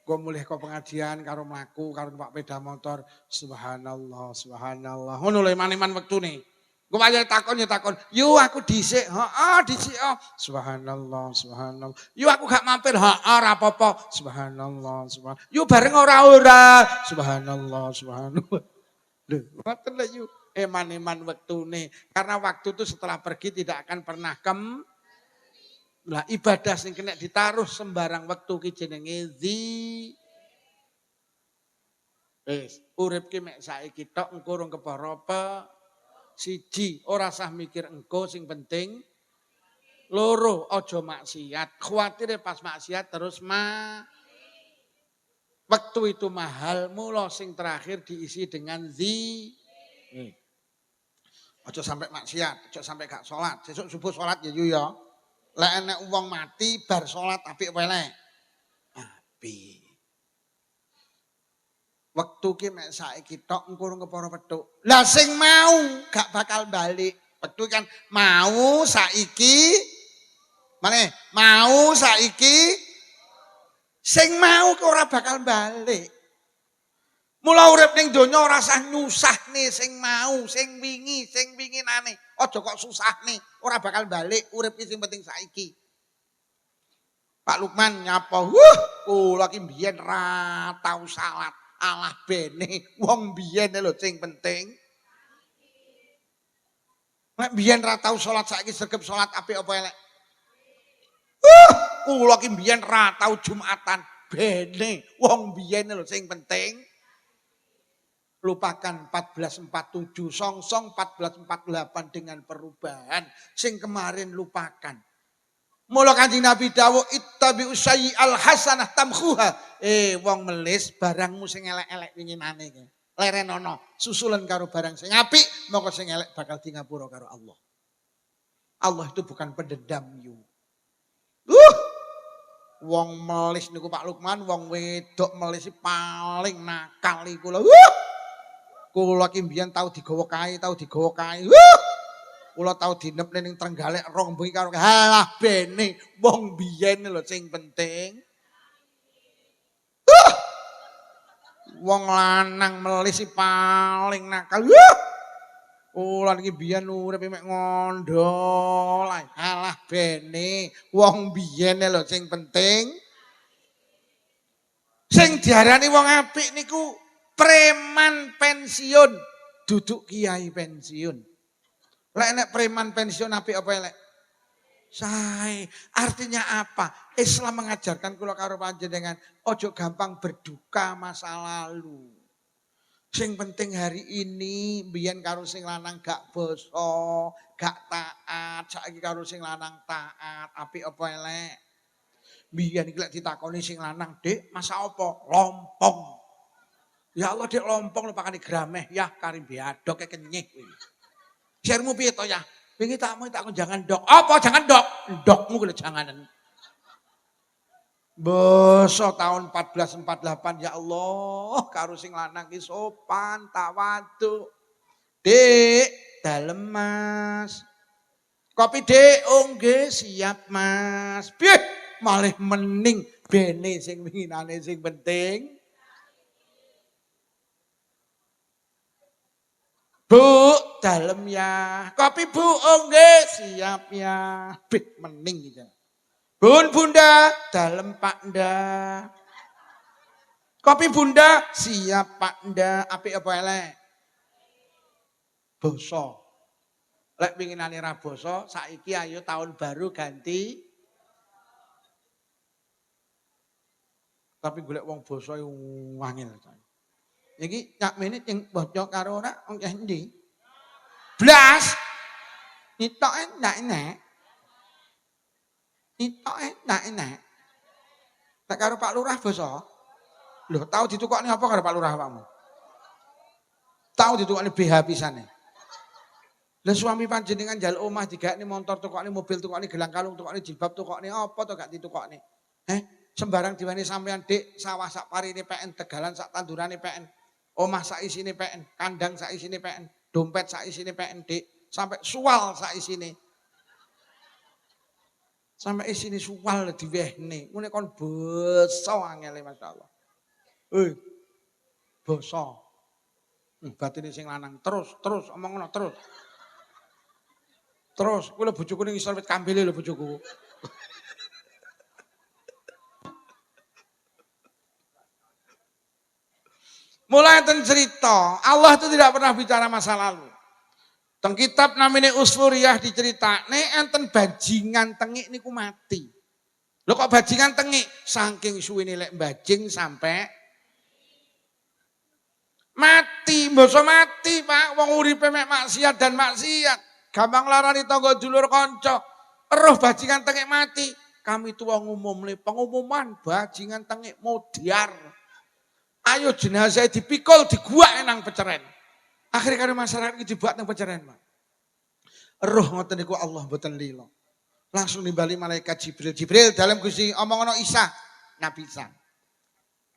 Kau mulih kau pengajian karo mlaku karo numpak sepeda motor. Subhanallah, subhanallah. Ngono lho iman-iman wektune. Kau wayahe takon ya takon. Yu aku dhisik. Heeh, dhisik. Subhanallah, subhanallah. Yu aku gak mampir. Heeh, ora apa-apa. Subhanallah, subhanallah. Yu bareng ora-ora. Subhanallah, subhanallah. Lho, ngoten lho yu. Iman-iman wektune. Karena waktu itu setelah pergi tidak akan pernah lah ibadah sing kena ditaruh sembarang wektu ki jenenge wis urip ki mek saiki tok engko rong kepara apa siji ora usah mikir engko sing penting loro aja maksiat kuwatire pas maksiat terus waktu itu mahal mula sing terakhir diisi dengan aja sampai maksiat aja sampai gak salat sesuk subuh salat ya yu ya. Lek enek wong mati bar salat apik apa elek? Apik. Wektu ki mek saiki tok engko rong kepara petuk. Lah sing mau gak bakal balik. Wektu kan mau saiki maneh mau saiki sing mau ki ora bakal balik. Mula urip ning donya ora usah nyusahne sing mau, sing winginane. Aja kok susahne, ora bakal balik. Urip ki sing penting saiki. Pak Lukman nyapa, kula ki mbiyen ra tau salat. Alah bene wong mbiyen lho sing penting. Nek mbiyen ra tau salat saiki sregep salat apik apa elek? Kula ki mbiyen ra tau Jumatan. Bene wong mbiyen lho sing penting. Lupakan 1447, songsong 1448 dengan perubahan. Sing kemarin lupakan. Mula Kanjeng Nabi dawuh ittabi'u sayyi'al hasanah tamkhuha. Wong melis barangmu sing elek-elek winginane iki. Lerenono susulan karo barang sing apik, moko sing elek bakal di ngapura karo Allah. Allah itu bukan pendendam yu. Wong melis niku Pak Lukman, wong wedok melis paling nakal iku lho. Kula ki mbiyen tau digawa kae. Kula tau dinepne ning Trenggalek rong bengi karo halah bene wong biyen lho sing penting. Wong lanang melis paling nakal. Kula niki biyen urip mek ngondo. Halah bene wong biyen lho sing penting. Sing diarani wong apik niku preman pensiun, duduk kiai pensiun. Lek nek preman pensiun apik apa elek? Sae. Artinya apa? Islam mengajarkan kula karo panjenengan ojo gampang berduka masa lalu. Sing penting hari ini mbiyen karo sing lanang gak basa, gak taat, saiki karo sing lanang taat, apik apa elek? Mbiyen iki lek ditakoni sing lanang, "Dik, masa apa?" Lompong. Ya Allah dek lompong lepakane grameh ya kari biadok ke kenyih kuwi. Sirmu piye to ya? Wingi takmu takon jangan dok. Apa jangan dok? Ndokmu kuwi janganan. Basa tahun 1448 ya Allah karo sing lanang ki sopan tawadhu. Dik, dalem Mas. Kopi Dik, oh nggih siap Mas. Piye? Malih mening bene sing winginane sing penting. Bu, dalem ya. Kopi Bu, oh nggih, siap ya. Bih, mening gitu. Bun, Bunda, dalem Pak Nda. Kopi Bunda, siap Pak Nda. Apik apa elek? Basa. Lek winginane ra basa, saiki ayo tahun baru ganti Tapi golek wong basa wangil. Iki nyak mene sing bocah karo ora wong endi? Blas. Nitoke ndak enek. Nitoke ndak enek. Nek karo Pak Lurah basa. Lho, tau ditukokne apa karo Pak Lurah awakmu? Tau ditukokne BH pisane. Lah suami panjenengan njaluk omah digawekne motor, tukokne mobil, tukokne gelang kalung, tukokne jilbab, tukokne apa to gak ditukokne? Sembarang diweni sampean dik, sawah sak parine PN, tegalan sak tandurane PN, omah sak isine PN, kandang sak isine PN, dompet sak isine PN dik, sampai suwal sak isine. Sampai isine suwal diwehne. Ngene kon basa angele masyaallah. Basa. Batine sing lanang terus omong ngono terus. Terus kuwi lho bojoku ning isor wit kambile lho bojoku. Mulai enten cerita, Allah itu tidak pernah bicara masa lalu. Teng kitab namanya Usfuriyah diceritakne enten bajingan tengik niku mati. Lho kok bajingan tengik? Saking suwene lek bajing sampai mati, mbasa mati, Pak. Wong uripe mek maksiat dan maksiat. Gampang larani tangga dulur kanca. Eruh bajingan tengik mati. Kami tuwa ngumum le pengumuman bajingan tengik modiar. Ayo jenazah dipikul diguak nang peceren. Akhirnya karo masyarakat iki dibuat nang peceren, Pak. Eruh ngoten niku Allah mboten lila. Langsung nimbali malaikat Jibril. Jibril dalam Gusti omong ana Isa, Nabi Isa.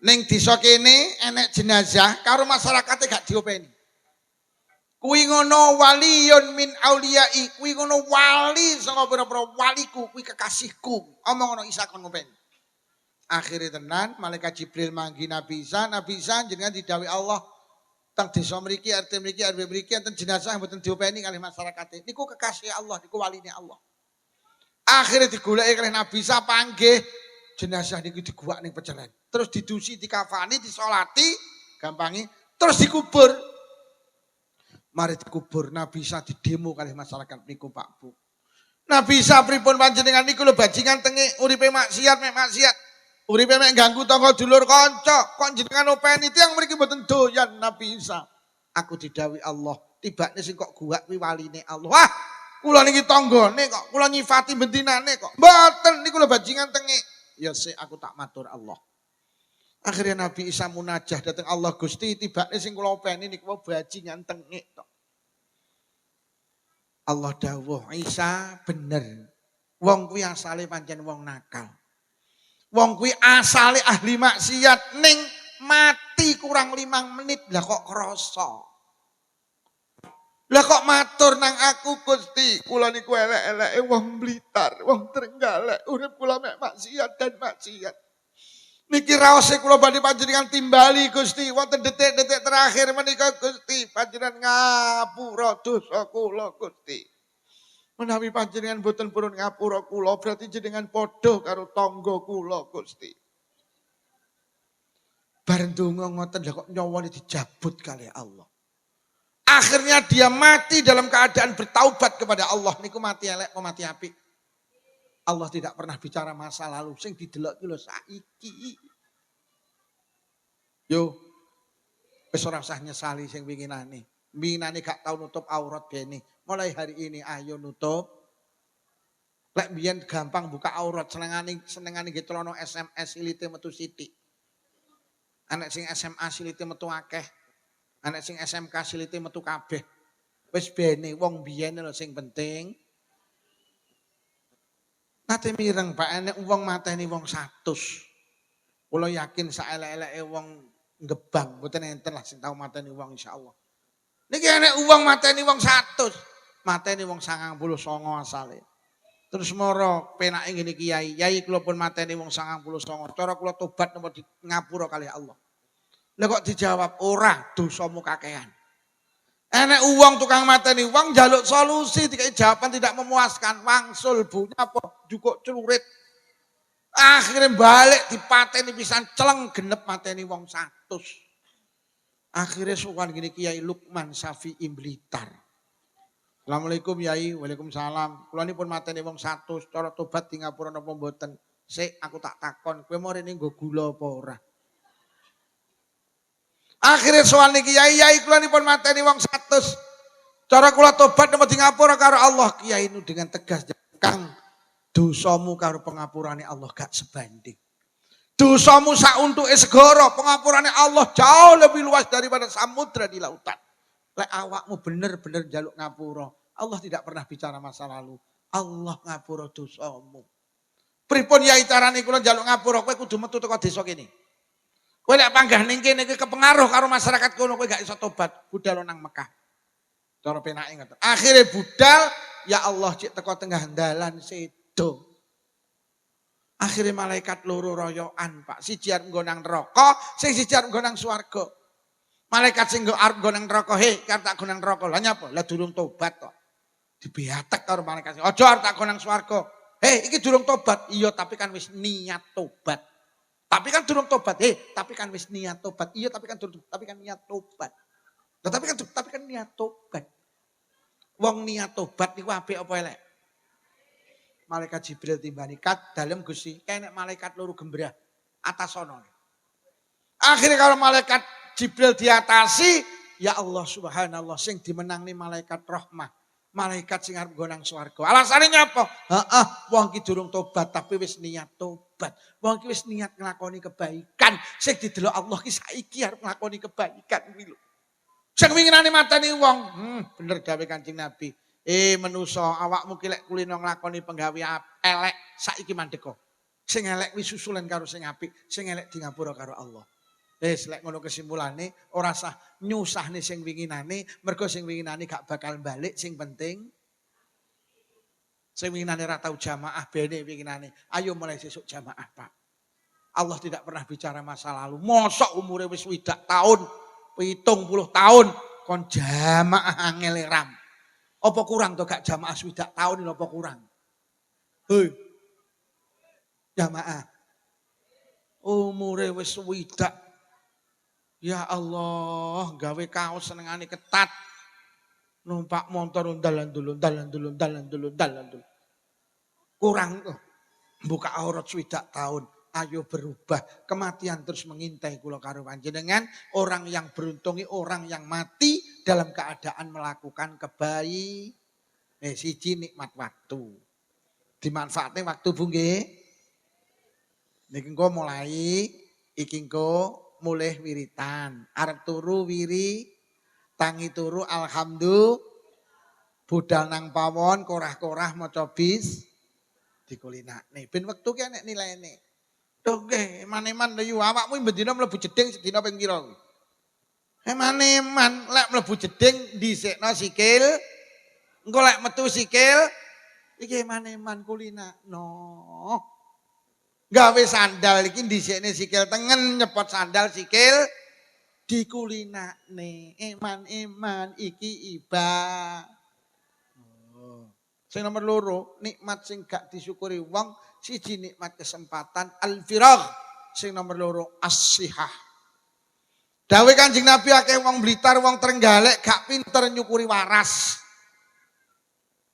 Ning desa kene enek jenazah karo masyarakate gak diopeni. Kuwi ngono waliyun min auliyai, kuwi ngono wali saka pira-pira waliku, kuwi kekasihku. Omong ngono Isa kon ngopeni. Akhirnya tenan malaikat Jibril manggi Nabi Isa jenengan didhawuhi Allah teng desa mriki, RT mriki, RW mriki enten jenazah mboten diopeni kalih masyarakate. Niku kekasih Allah, niku waline Allah. Akhirnya digoleki kalih Nabi Isa panggih jenazah niku diguak ning peceren. Terus didusi, dikafani, disolati, gampangi, terus dikubur. Mari dikubur, Nabi Isa didemo kalih masyarakat niku Pak Bu. Nabi Isa pripun panjenengan niku lho bajingan tengik, uripe maksiat mek maksiat. Uripe mek ganggu tangga dulur kanca, kok jenengan openi tiyang mriki mboten doyan Nabi Isa. Aku didhawuhi Allah, tibane sing kok guak kuwi waline Allah. Wah, kula niki tanggane kok, kula nyifati bentinane kok. Mboten niku lho bajingan tengik. Ya sik aku tak matur Allah. Akhirnya Nabi Isa munajah datang Allah Gusti tibane sing kula openi niku bajingan tengik tok. Allah dawuh Isa bener. Wong kuwi asale pancen wong nakal. Wong kuwi asale ahli maksiat ning mati kurang 5 menit lah kok krasa. Lah kok matur nang aku Gusti, kula niku elek-eleke wong Blitar, wong Trenggalek, urip kula mek maksiat dan maksiat. Niki raose kula badhe panjenengan timbali Gusti, wonten detik-detik terakhir menika Gusti, panjenengan ngapura dosa kula Gusti. Menawi panjenengan boten purun ngapura kula, berarti jenengan padha karo tangga kula Gusti. Bareng donga ngoten lha kok nyawane dijabut kali Allah. Akhirnya dia mati dalam keadaan bertaubat kepada Allah. Niku mati elek apa mati apik? Allah tidak pernah bicara masa lalu. Sing didelok iki lho saiki. Yo, wis ora usah nyesali sing winginane. Winginane gak tau nutup aurat bene. Mulai hari ini ayo nutup. Lek biyen gampang buka aurat, senengane nggih celana SMS silite metu sithik. Anak sing SMA silite metu akeh. Anak sing SMK silite metu kabeh. Wis bene wong biyen lho sing penting. Nate mireng Pak enek wong mateni wong 100. Kula yakin saelek-eleke wong Gebang mboten enten lah sing tau mateni wong insyaallah. Niki enek wong mateni wong 100. Mateni wong 99 asale. Terus moro penake ngene Kiai, Yai kula pun mateni wong 99. Cara kula tobat napa di ngapura kali Allah. Lah kok dijawab ora, dosamu kakean. Enek uang tukang mateni uang jaluk solusi dikai jawaban tidak memuaskan. Wangsul bunyi apa jukuk celurit. Akhirnya balik dipateni pisan celeng genep mateni wong 100. Akhirnya sukan gini Kiai Lukman Safi'i Blitar. Assalamualaikum Yai, waalaikumsalam. Kula nipun mateni wong 100, cara tobat di ngapura napa mboten. Sik aku tak takon, kowe mau rene nggo gula apa ora? Akhire sowan niki kiai kula nipun mateni wong 100. Cara kula tobat napa di ngapura karo Allah, kiai nu dengan tegas, Kang, dosamu karo pengapurane Allah gak sebanding. Dosamu sak untuke segara, pengapurane Allah jauh lebih luas daripada samudra di lautan. Lek awakmu bener-bener njaluk ngapura, Allah tidak pernah bicara masa lalu. Allah ngapura dosamu. Pripun yai carane kula njaluk ngapura, kowe kudu metu teko desa kene. Kowe lek panggah ning kene iki kepengaruh karo masyarakat kono, kowe gak iso tobat, budal nang Mekah. Cara penake ngoten. Akhire budal, ya Allah cek teko tengah dalan sedo. Akhire malaikat loro royokan, Pak. Siji arep nggo nang neraka, sing siji arep nggo nang swarga. Malaikat sing arep nggo nang neraka, "He, arep tak nggo nang neraka." Lah nyapa? Lah durung tobat kok. Dibeatek karo malaikat. "Aja arep tak nggo nang swarga." "He, iki durung tobat." "Iya, tapi kan wis niat tobat." "Tapi kan durung tobat." "He, tapi kan wis niat tobat." "Iya, tapi kan niat tobat." Tapi kan niat tobat. Wong niat tobat niku apik apa elek? Malaikat Jibril timbani kat dalem Gusti, kene malaikat loro gembrah atas sono. Akhirnya kalau malaikat Jibril diatasi, ya Allah subhanallah sing dimenangni malaikat rahmah. Malaikat sing arep nggo nang swarga. Alasane nyapa? Heeh, wong ki durung tobat tapi wis niat tobat. Wong ki wis niat nglakoni kebaikan. Sing didelok Allah ki saiki arep nglakoni kebaikan kuwi lho. Sing winginane mateni wong, bener gawe Kanjeng Nabi. Menusa awakmu ki lek kulino nglakoni penggawe elek saiki mandeka. Sing elek wis susulan karo sing apik, sing elek di ngapura karo Allah. Lek ngono kesimpulane ora sah nyusahne sing winginane, mergo sing winginane gak bakal balik, sing penting sing winginane ra tau jamaah bene winginane. Ayo mulai sesuk jamaah, Pak. Allah tidak pernah bicara masa lalu. Mosok umure wis 20 tahun, 70 tahun kon jamaah angel ram. Apa kurang to gak jamaah 20 tahun lho apa kurang? Hei. Jamaah. Umure wis 20. Ya Allah, gawe kaos senengane ketat. Numpak motor dalan dulu. Kurang tuh. Buka aurat 20 tahun. Ayo berubah. Kematian terus mengintai kula karo panjenengan. Orang yang beruntungi orang yang mati dalam keadaan melakukan kebaikan. Siji nikmat waktu. Dimanfaatnya waktu Bu nggih. Niki engko mulai iki engko mulih wiritan. Arep turu wiri, tangi turu alhamdulillah. Budal nang pawon korah-korah maca bis dikulinakne. Ben wektu ki enek nilaine. Duh nggih, eman-eman lho awakmu bendina mlebu jeding sedina ping pira kuwi? Eman-eman lek mlebu jeding dhisikno sikil, engko lek metu sikil iki eman-eman kulinakno. Gawe sandal iki dhisikne sikil tengen, nyepot sandal sikil dikulinakne. Eman-eman iki ibadah. Sing nomor loro, nikmat sing gak disyukuri wong, siji nikmat kesempatan al-firagh, sing nomor loro as-sihah. Dawe Kanjeng Nabi akeh wong Blitar, wong Trenggalek gak pinter nyukuri waras.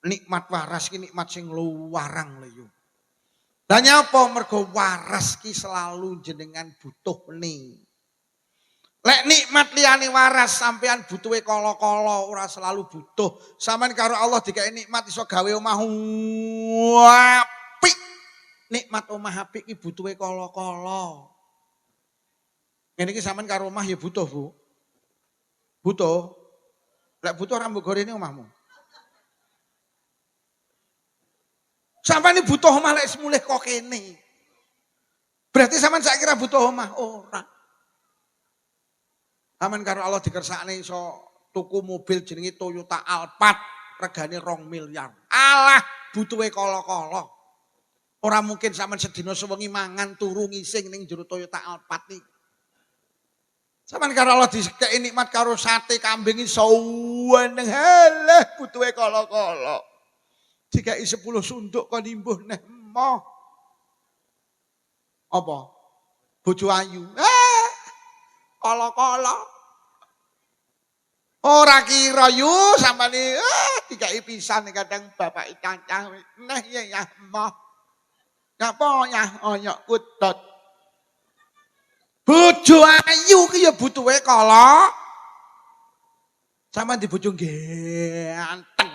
Nikmat waras ki nikmat sing luwarang lho yo. Lah nyapa mergo waras ki selalu jenengan butuhne. Lek nikmat liyane waras sampean butuhe kala-kala ora selalu butuh. Sampeyan karo Allah dikek nikmat iso gawe omah apik. Nikmat omah apik ki butuhe kala-kala. Ngene iki sampeyan karo omah ya butuh, Bu. Butuh. Lek butuh ora mbok gorene omahmu. Sampeyan iki butuh omah lek semulih kok kene. Berarti sampeyan sak kira butuh omah ora. Aman karo Allah dikersakne iso tuku mobil jenenge Toyota Alphard regane 2 miliar. Alah butuhe kala-kala. Ora mungkin sampean sedina sewengi mangan turu ngising ning jero Toyota Alphard iki. Sampeyan karo Allah dikeki nikmat karo sate kambing iso weneng halah butuhe kala-kala. Dikeki 10 sunduk kon imbuh neh emoh. Apa? Bojo ayu. Kala-kala. Ora kira yu sampane dikai pisan kadang bapak cancah. Nah ya moh. Ngapa ya oyok kutut. Bojo ayu ki ya butuhe kala. Sampeyan di bojo ganteng.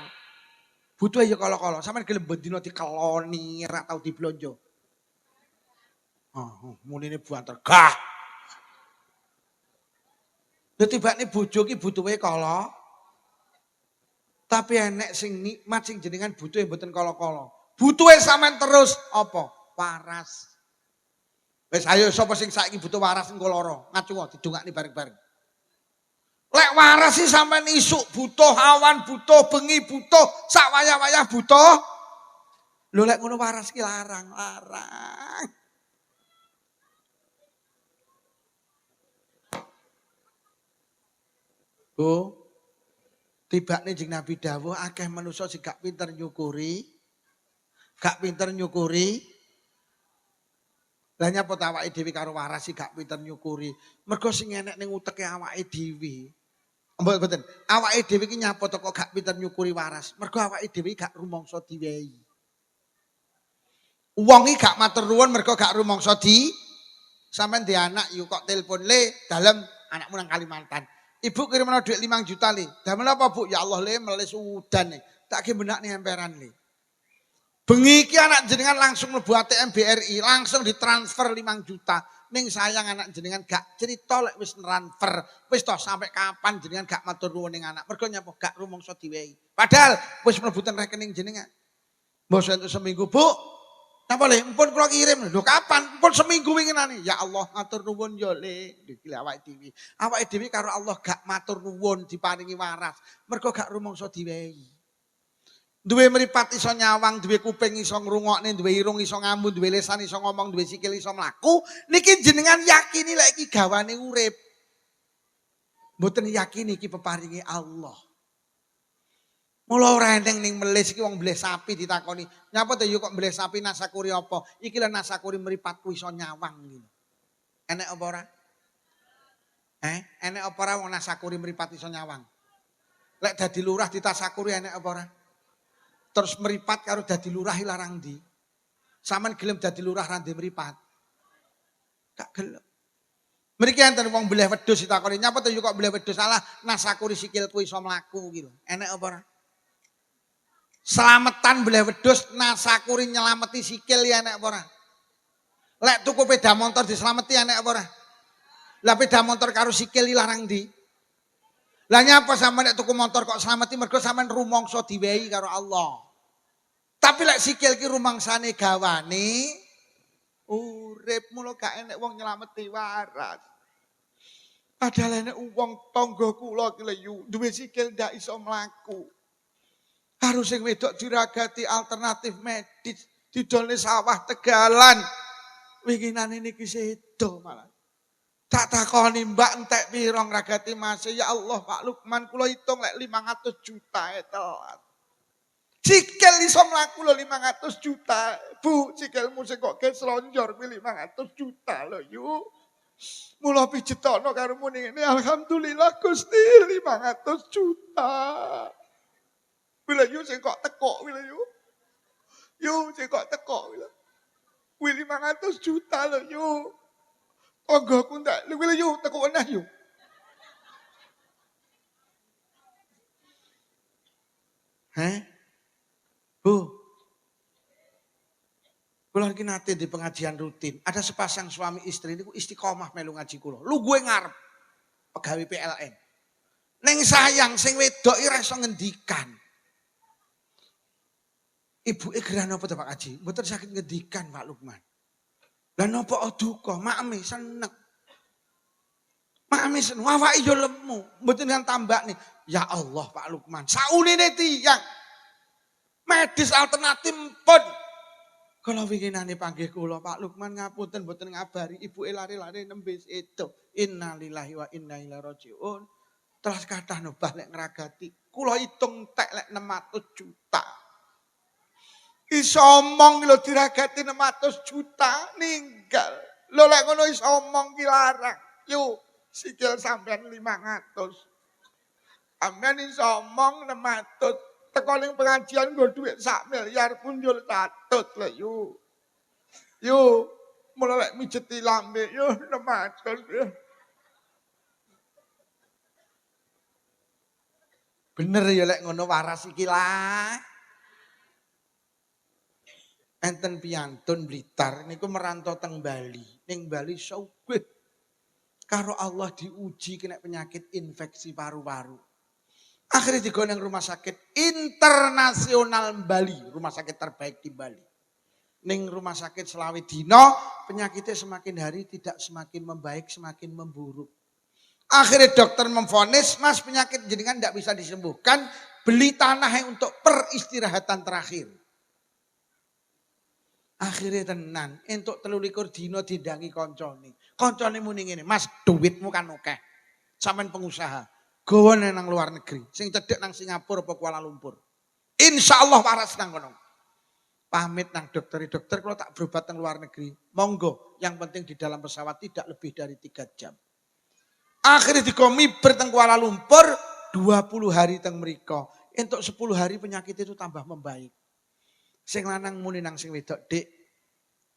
Butuhe ya kala-kala. Sampeyan gelem bendina dikeloni ra tau diblonjo. Oh, munine buanter gah. Lha tibane bojo ki butuhe kala. Tapi enek sing nikmat sing jenengan butuhe mboten kala-kala. Butuhe sampean terus apa? Waras. Wis ayo sapa sing saiki butuh waras engko lara, ngacu didongakni bareng-bareng. Lek waras sih sampean isuk butuh, awan butuh, bengi butuh, sak wayah-wayah butuh. Lho lek ngono waras ki larang. Bu, tibane jeng Nabi dawuh akeh manusa sing gak pinter nyukuri. Lah nyapa ta awake dhewe karo waras sih gak pinter nyukuri. Mergo sing enek ning uteke awake dhewe. Mboten, awake dhewe iki nyapa to kok gak pinter nyukuri waras. Mergo awake dhewe gak rumangsa diwehi. Wong iki gak matur nuwun mergo gak rumangsa sampean di anak yuk kok telepon le dalem anakmu nang Kalimantan. Ibu kirimno dhuwit 5 juta le. Damel apa Bu? Ya Allah le meles udan nih. Tak ki benakne emperan le. Bengi iki anak jenengan langsung mlebu ATM BRI, langsung ditransfer 5 juta. Ning sayang anak jenengan gak cerita lek wis transfer. Wis toh sampai kapan jenengan gak matur nuwun ning anak. Mergo nyapa gak rumangsa diwehi. Padahal wis mlebu ten rekening jenengan. Mbok entuk seminggu, Bu. Napa le? Mpun kula kirim. Lho kapan? Mpun seminggu winginane. Ya Allah matur nuwun yo le. Iki awake dhewe. Awake dhewe karo Allah gak matur nuwun diparingi waras. Mergo gak rumangsa diwehi. Duwe mripat iso nyawang, duwe kuping iso ngrungokne, duwe irung iso ngambun, duwe lisan iso ngomong, duwe sikil iso mlaku, niki jenengan yakini lek iki gawane urip. Mboten yakini iki peparinge Allah. Mula ora enteng ning melis iki wong mbleh sapi ditakoni, "Nyapa to yo kok mbleh sapi nasakuri apa?" Iki lho nasakuri mripatku iso nyawang iki. Enek apa ora? Enek apa ora wong nasakuri mripat iso nyawang? Lek dadi lurah ditasakuri enek apa ora? Terus meripat karo dadi lurah larang ndi? Saman gelem dadi lurah ra meripat. Gak gelem. Mriki enten wong mbleh wedhus ditakoni, "Nyapa to yo kok mbleh wedhus?" Salah nasakuri sikilku iso mlaku iki lho. Enek apa ora? Slametan mbleh wedhus nasakuri nyelameti sikil ya enek apa ora? Lek tuku sepeda motor dislameti enek apa ora? Lah sepeda motor karo sikil larang ndi? Lah nyapa sampean nek tuku motor kok slameti mergo sampean rumangsa diwehi karo Allah. Tapi lek sikil ki rumangsane gawane urip mulo gak enek wong nyelameti waras. Padahal enek wong tangga kula ki lho duwe sikil ndak iso mlaku. Harus sing wedok diragati alternatif medis didolne sawah Tegalan. Winginane niki sedo malah. Tak takoni Mbak entek piro ngragati Mas? Ya Allah Pak Lukman kula hitung lek 500 juta telat. Sikil iso mlaku lho 500 juta. Bu, sikilmu sing kok keslonjor kuwi 500 juta lho yuk. Mula pijetono karo muni ngene, alhamdulillah Gusti 500 juta. Bila yuk sing kok teko bila yuk. Yuk sing kok teko bila. Kuwi 500 juta lho yuk. Tanggaku ndak luwih yo teko enah yo. Bu. Kula iki nate di pengajian rutin. Ada sepasang suami istri niku istiqomah melu ngaji kula. Lu gue ngarep pegawai PLN. Neng sayang sing wedok ora iso ngendikan. Ibuke gerah napa to Pak Haji? Mboten saged ngendikan Pak Lukman. Lah napa duka, makme seneng. Makme seneng, awake yo lemu, mboten kan tambakne. Ya Allah Pak Lukman, saunine tiyang. Medis alternatif pun. Kala winginane panggih kula Pak Lukman ngapunten mboten ngabari ibuke lari-lari nembe sedo. Innalillahi wa inna ilaihi rajiun. Terus kathah nobah lek ngragati. Kula hitung tek lek 600 juta. Iso omong lho diragati 600 juta ninggal. Lho lek ngono iso omong ki larang. Yo sikil sampean 500. Sampean iso omong 600. Teko ning pengajian nggo dhuwit 1 miliar pun yo 100 lho yo. Yo, mulai mijeti lambe, yo nematon. Bener ya lek ngono waras iki lah. Enten piyantun Blitar niku merantau teng Bali. Ning Bali sugih. Karo Allah diuji kena penyakit infeksi paru-paru. Akhirnya digoneng rumah sakit internasional Bali, rumah sakit terbaik di Bali. Ning rumah sakit selawe dino, penyakitnya semakin hari tidak semakin membaik, semakin memburuk. Akhirnya dokter memvonis, mas penyakit jenengan tidak bisa disembuhkan, beli tanah untuk peristirahatan terakhir. Akhirnya tenan, entuk 23 dino didangi koncone. Koncone muni ngene, mas duitmu kan akeh. Sampeyan pengusaha, gawa nang luar negeri, sing cedhek nang Singapura apa Kuala Lumpur. Insyaallah waras nang kono. Pamit nang dokter kalau tak berobat nang luar negeri. Monggo, yang penting di dalam pesawat tidak lebih dari 3 jam. Akhirnya dikomi berteng Kuala Lumpur 20 hari teng mriko. Entuk 10 hari penyakit itu tambah membaik. Sing lanang muni nang sing wedok, "Dik,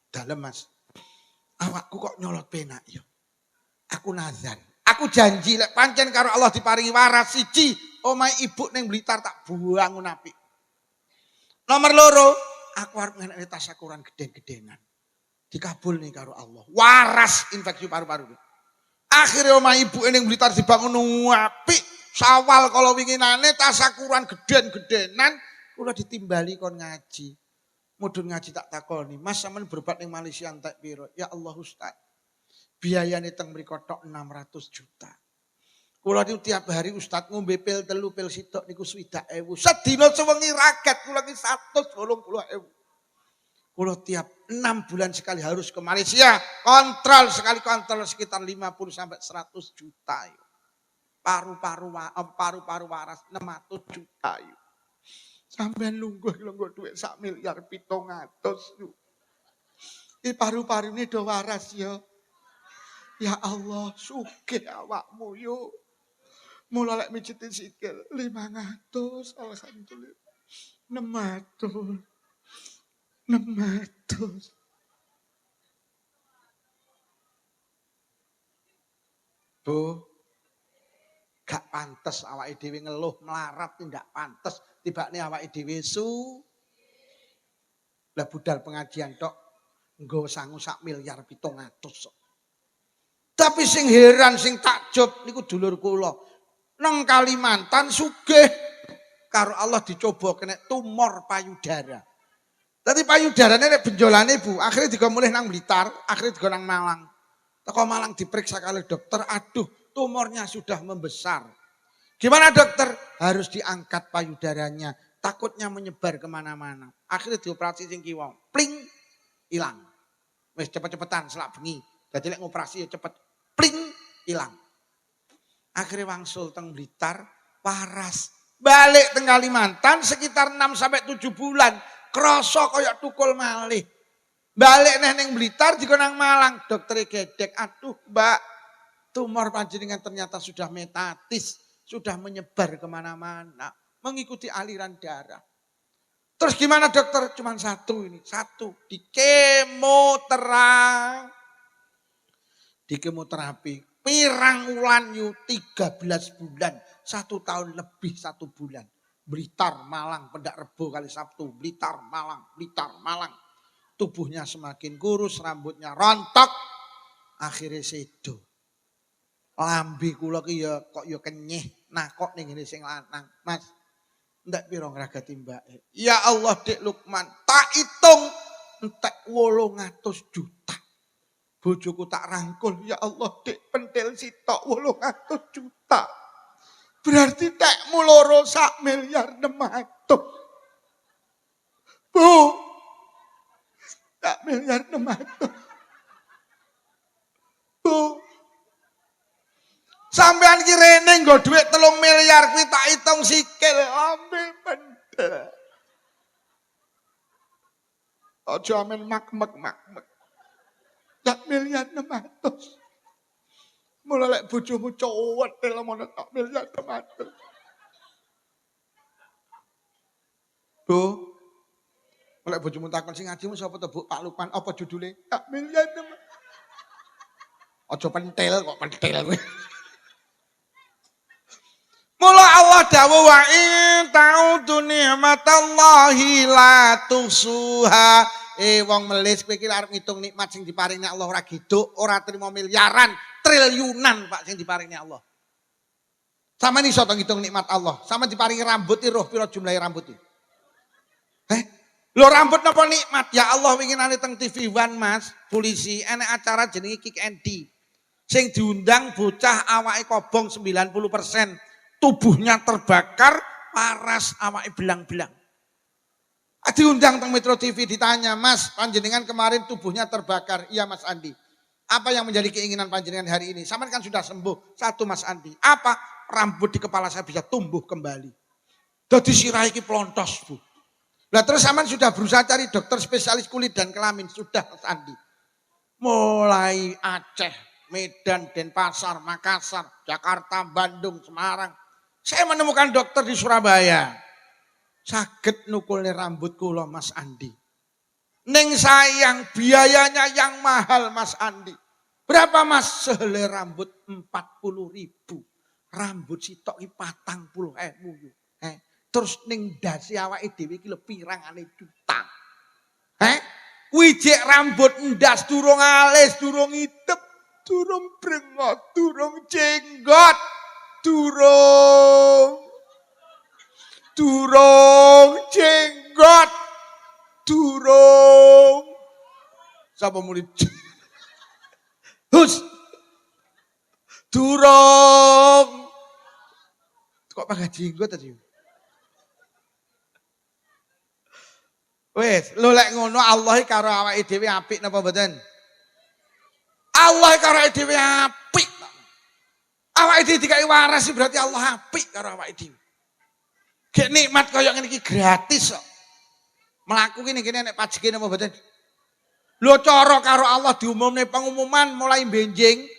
dalem Mas. Awakku kok nyolot penak ya. Aku nazar. Aku janji lek pancen karo Allah diparingi waras siji, omahe ibu ning Blitar tak buangun apik. Nomor loro, aku arep ngenekne tasyakuran gede-gedenan. Dikabul nih karo Allah. Waras infeksi paru-paru. Akhirnya omah ibu ning Blitar dibangun apik. Sawal kalau winginane tasyakuran geden-gedenan, kula ditimbali kon ngaji. Mudun ngaji tak takoni, Mas sampean berobat ning Malaysia entek piro? Ya Allah Ustaz. Biayane teng mriko tok 600 juta. Kula niku tiap hari Ustaz ngombe pil telu pil sitok niku 60.000. Sedina sewengi raket kula ki 180.000. Kula tiap 6 bulan sekali harus ke Malaysia, kontrol sekali kontrol sekitar 50 sampai 100 juta. Paru-paru waras 600 juta. Sampeyan lungguh duit 1 miliar 700 yuk. Iki paru-paru ini do waras ya. Ya Allah, sugih awakmu yuk. Mula lek mijitin sikil 500, alhamdulillah. 600. Bu, gak pantes awake dhewe ngeluh melarat tidak pantes. Tibakne awake dhewe lah budal pengajian tok nggo sangu 1 miliar 700. Tapi sing heran sing takjub niku dulur kula. Nang Kalimantan sugih karo Allah dicoba kena tumor payudara. Tadi payudarane nek benjolane Bu, akhirnya digo mulih nang Blitar, akhirnya digo nang Malang. Teko Malang diperiksa kali dokter, aduh tumornya sudah membesar. Gimana dokter? Harus diangkat payudaranya. Takutnya menyebar kemana-mana. Akhirnya dioperasi sing kiwa. Pling, hilang. Wes cepet-cepetan selak bengi. Jadi lek ngoperasi ya cepet. Pling, hilang. Akhirnya wangsul teng Blitar, waras. Balik teng Kalimantan sekitar 6-7 bulan. Kroso koyok tukul malih. Balik neng Blitar juga nang Malang. Dokter gedek, aduh mbak. Tumor panjenengan ternyata sudah metatis. Sudah menyebar kemana-mana. Mengikuti aliran darah. Terus gimana dokter? Cuman satu ini. Satu. Di kemoterapi. Pirang ulan yu 13 bulan. 1 tahun lebih 1 bulan. Blitar, Malang, Pendak Rebo kali Sabtu. Blitar, Malang. Tubuhnya semakin kurus, rambutnya rontok. Akhirnya sedo. Lambe kula ki ya kok ya kenyih. Nah kok ning ngene sing lanang. Mas, ndak piro ngragati mbake. Ya Allah Dik Lukman, tak hitung entek 800 juta. Bojoku tak rangkul, ya Allah Dik pentil sitok 800 juta. Berarti tekmu loro 1 miliar 600. Bu, 1 miliar 600. Bu, sampean ki rene nggo dhuwit 3 miliar kuwi tak hitung sikil ambil pendel. Aja amen makmek. 1 miliar 600. Mula lek bojomu cowet lamun 1 miliar 600. Bu, Oleh bojomu takon sing ngajimu sapa to, Bu? Pak Lukman. Apa judule? Tak miliar teman. Aja pentil kok pentil kowe. Mula Allah dawuh wa in ta'udu ni'matallahi la tusuha. Wong melis kowe iki arep ngitung nikmat sing diparingi Allah ora giduk, ora trimo miliaran, triliunan Pak sing diparingi Allah. Sampeyan iso to ngitung nikmat Allah. Sampeyan diparingi rambut roh pira jumlahe rambut iki? Lho rambut napa nikmat? Ya Allah wingi nane teng TV One Mas, polisi enek acara jenenge Kick Andy. Sing diundang bocah awake kobong 90%. Tubuhnya terbakar, paras awake belang-belang. Diundang teng Metro TV ditanya, "Mas, panjenengan kemarin tubuhnya terbakar." "Iya Mas Andi." "Apa yang menjadi keinginan panjenengan hari ini?" "Sampean kan sudah sembuh." "Satu Mas Andi." "Apa?" "Rambut di kepala saya bisa tumbuh kembali." Dadi sirah iki plontos, Bu. Lah terus sampean sudah berusaha cari dokter spesialis kulit dan kelamin? Sudah Mas Andi. Mulai Aceh, Medan, Denpasar, Makassar, Jakarta, Bandung, Semarang. Saya menemukan dokter di Surabaya. Saged nukulne rambut kula Mas Andi. Ning sayang biayanya yang mahal Mas Andi. Berapa Mas? Sehelai rambut 40.000. Rambut sitok iki 40.000. Terus ning dasi awake dhewe iki lho pirangane juta. Kuwi jek rambut ndas durung alis, durung idep, durung brengot, durung jenggot. Durung jenggot. Durung. Sapa murid? Hus. Durung. Kok pangkat jenggot tadi? Wes, lho lek ngono Allah karo awake dhewe apik napa mboten? Allah karo awake dhewe apik. Awake dhewe dikai waras berarti Allah apik karo awake dhewe. Gek nikmat kaya ngene iki gratis kok. Mlaku ki kene nek pajeke napa mboten? Lho cara karo Allah diumumne pengumuman mulai benjing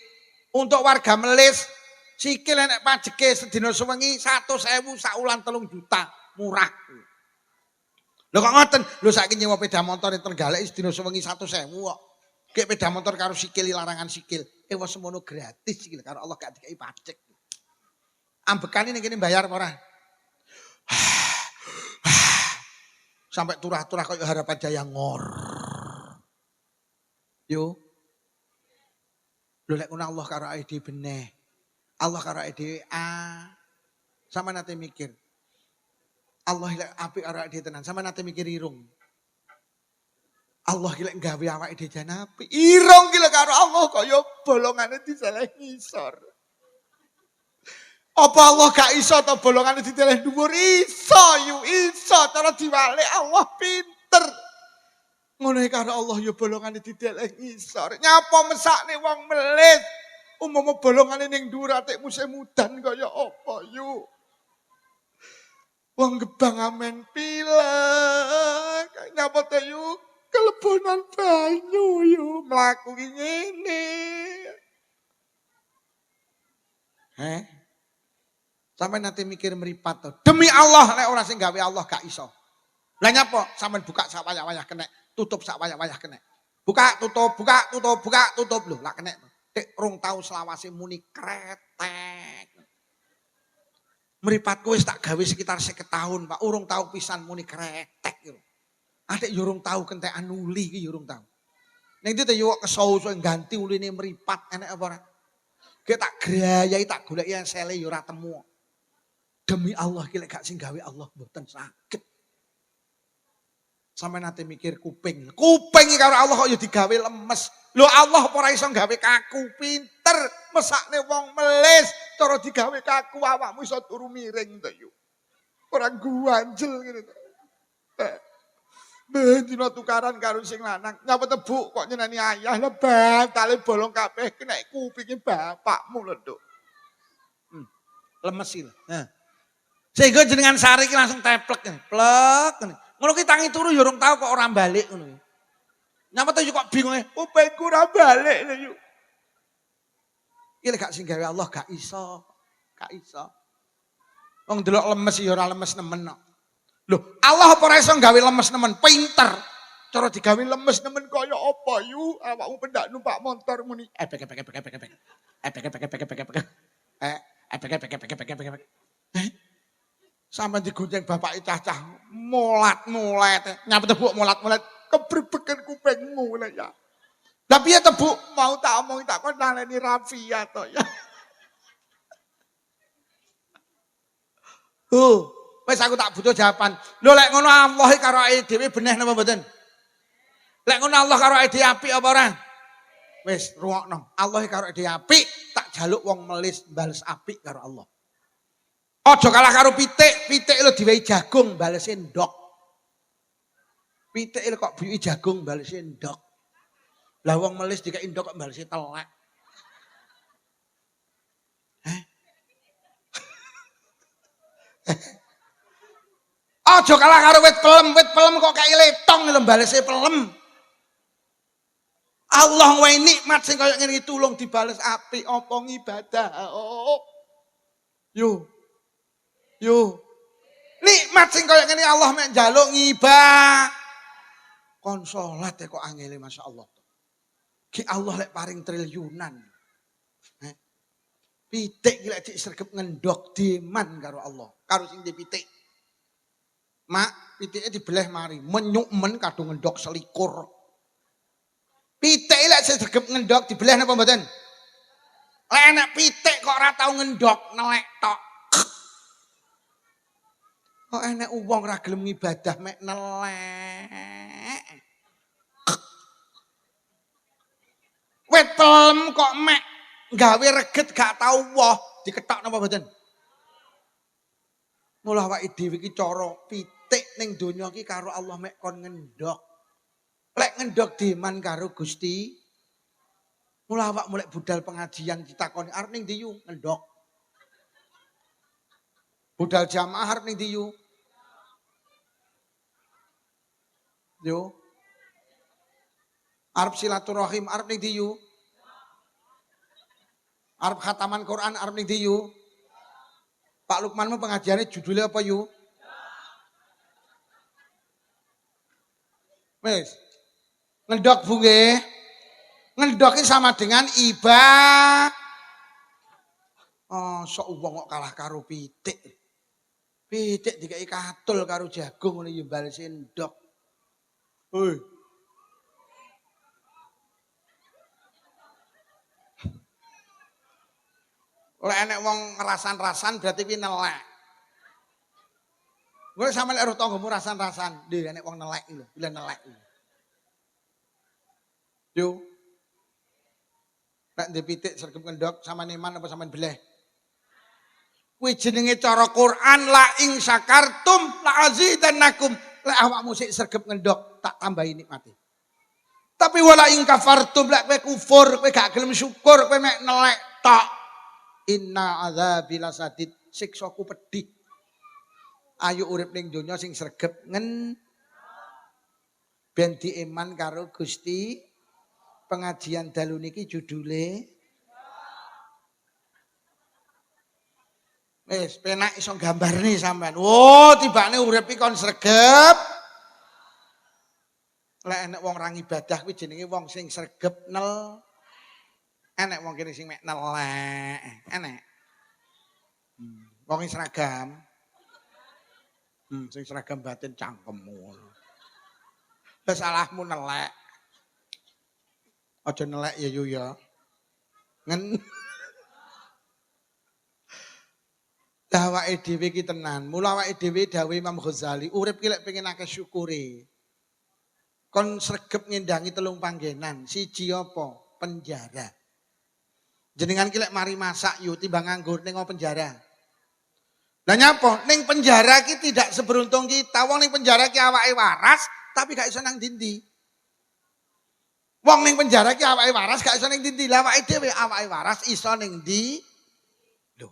untuk warga melis sikil nek pajeke sedina sewengi 100.000 sak wulan 3 juta murah. Lho kok ngoten? Lho saiki nyewa sepeda motor Trenggalek sedina sewengi 100.000 kok. Gek sepeda motor karo sikil larangan sikil. Wis semono gratis iki karo Allah gak dikai pajak. Ambekane ning kene bayar apa ora? Sampai turah-turah kayak harapan jaya ngor. Yo. Lho lek ngono Allah karo awake dhewe beneh. Allah karo awake dhewe sama nate mikir. Allah lek apik karo awake dhewe tenan, sama nate mikir irung. Allah lek gawe awake dhewe jan apik. Irung ki lek karo Allah kaya bolongane diseleh ngisor. Apa Allah gak iso to bolongane diteleh dhuwur? Iso yu, iso cara diwalik Allah pinter. Ngono karo Allah ya bolongane diteleh ngisor. Nyapa mesakne wong melit. Umpama bolongane ning dhuwur atik musim mudan kaya apa yu? Wong gebang amen pilek. Nyapa to yu? Kelebonan banyu yu mlaku ki ngene. Sampai nanti mikir meripat tuh. Demi Allah nek ora sing gawe Allah gak iso. Lah nyapa? Sampeyan buka sak wayah-wayah kenek, tutup sak wayah-wayah kenek. Buka, tutup, buka, tutup, buka, tutup lho, lak kenek. Tek rong tau selawase muni kretek. Mripatku wis tak gawe sekitar 50 tahun, Pak. Urung tau pisan muni kretek lho. Adik yo urung tau kentekan uli iki yo urung tau. Ning iki yo kesau ganti uline mripat enek apa ora? Ki tak grayai tak goleki sele yo ora temu. Demi Allah ki lek gak sing gawe Allah mboten saged. Sampe nate mikir kuping. Kuping iki karo Allah kok ya digawe lemes. Lho Allah apa ora iso gawe kaku, pinter mesakne wong melis, cara digawe kaku awakmu iso turu miring to yo. Ora guanjel ngene to. Ben dina tukaran karo sing lanang, nyapa tebuk kok nyenani ayah lah bantale bolong kabeh kena kupinge bapakmu lho, Nduk. Lemes iki lho. Sehingga jenengan sari ki langsung teplek plek. Ngono ki tangi turu ya urung tau kok ora balik ngono. Nyapa to kok bingung kupingku ora balik lho yo. Iki lek gak sing gawe Allah gak iso. Gak iso. Wong delok lemes ya ora lemes nemen kok. Loh, Allah apa ora iso gawe lemes nemen, pinter. Cara digawe lemes nemen kaya apa yu? Awakmu pendak numpak motor muni. Epek. Sampe digonceng bapake cacah, molat-molet. Nyapa tebuk molat-molet, kebrebekan kupingmu lek ya. Lah piye tebuk mau tak omongi tak kon naleni Rafia to ya. Wis aku tak butuh jawaban. Lho lek ngono Allah karo awake dhewe beneh napa mboten? Lek ngono Allah karo awake dhewe apik apa ora? Wis rungokno. Allah karo awake dhewe apik, tak jaluk wong melis bales apik karo Allah. Aja kalah karo pitik, pitik lho diwehi jagung balese ndok. Pitik lho kok biwi jagung balese ndok. Lah wong melis dikeki ndok kok balese telek. Aja kalah karo wit pelem kok kaya letong lho balese pelem. Allah wae nikmat sing kaya ngene iki tulung dibales apik apa ngibadah. Yo. Nikmat sing kaya ngene Allah mek njaluk ngibah. Kon salat kok angele masyaallah. Ki Allah lek paring triliunan. Pitik ki lek disregep ngendhok diman karo Allah, karo sing pitik. Mak, pitike dibeleh mari, menyukmen kadung ngendhok selikur. Pitik lek disregep ngendhok dibeleh napa mboten? Lek enek pitik kok ora tau ngendhok, nelek tok. Kok enek wong ora gelem ibadah mek nelek. Wit pelem kok mek gawe reget gak tau woh, diketok napa mboten? Mula awake dhewe iki cara pitik ning donya iki karo Allah mek kon ngendhok. Lek ngendhok diman karo Gusti. Mula awak mulai budal pengajian ditakoni arep ning ndi yu? Ngendhok. Budal jamaah arep ning ndi yu? Yo. Arep silaturahim arep ning ndi yu? Arep khataman Quran arep ning ndi yu? Pak Lukmanmu pengajiannya judulnya apa yu? Wes. Ngendok Bu nggih. Ngendok iki sama dengan oh, sok wong kok kalah karo pitik. Pitik dikeki katul karo jagung ngene yo balese ndok. Hoi. Lek enek wong ngerasan-rasan berarti kuwi nelek. Kowe sampe lek roh tanggamu rasan-rasan, lho enek wong nelek lho, bila nelek. Yo. Nek ndek pitik sregep ngendhok samane iman apa sampean beleh? Kuwi jenenge cara Quran la ing syakartum la azidannakum. Lek awakmu sik sregep ngendhok tak tambahi nikmate. Tapi wala ing kafartum lek kowe kufur, kowe gak gelem syukur, kowe mek nelek tok. Inna adzabi lasadid, siksaku pedih. Ayo urip ning donya sing sregep ben diiman karo Gusti. Pengajian dalu niki judule wis penak iso gambarne sampean. Oh, tibane urip iki kon sregep. Lek enek wong ra ibadah kuwi jenenge wong sing sregep enek wong kene sing mek nelek, enek. Wong seragam. Sing seragam batin cangkemmu. Wis salahmu nelek. Aja nelek ya yu ya. Awake dhewe iki tenan. Mula awake dhewe dawuh Imam Ghazali, urip ki lek pengen akeh syukure. Kon sregep ngendangi 3 panggenan. Siji apa? Penjara. Jenengan ki lek mari masak yo timbang nganggur ning penjara. Lah nyapa? Ning penjara ki tidak seberuntung kita. Wong ning penjara ki awake waras tapi gak iso nang dindi. Wong ning penjara ki awake waras gak iso ning dindi. Lah awake dhewe awake waras iso ning ndi? Lho.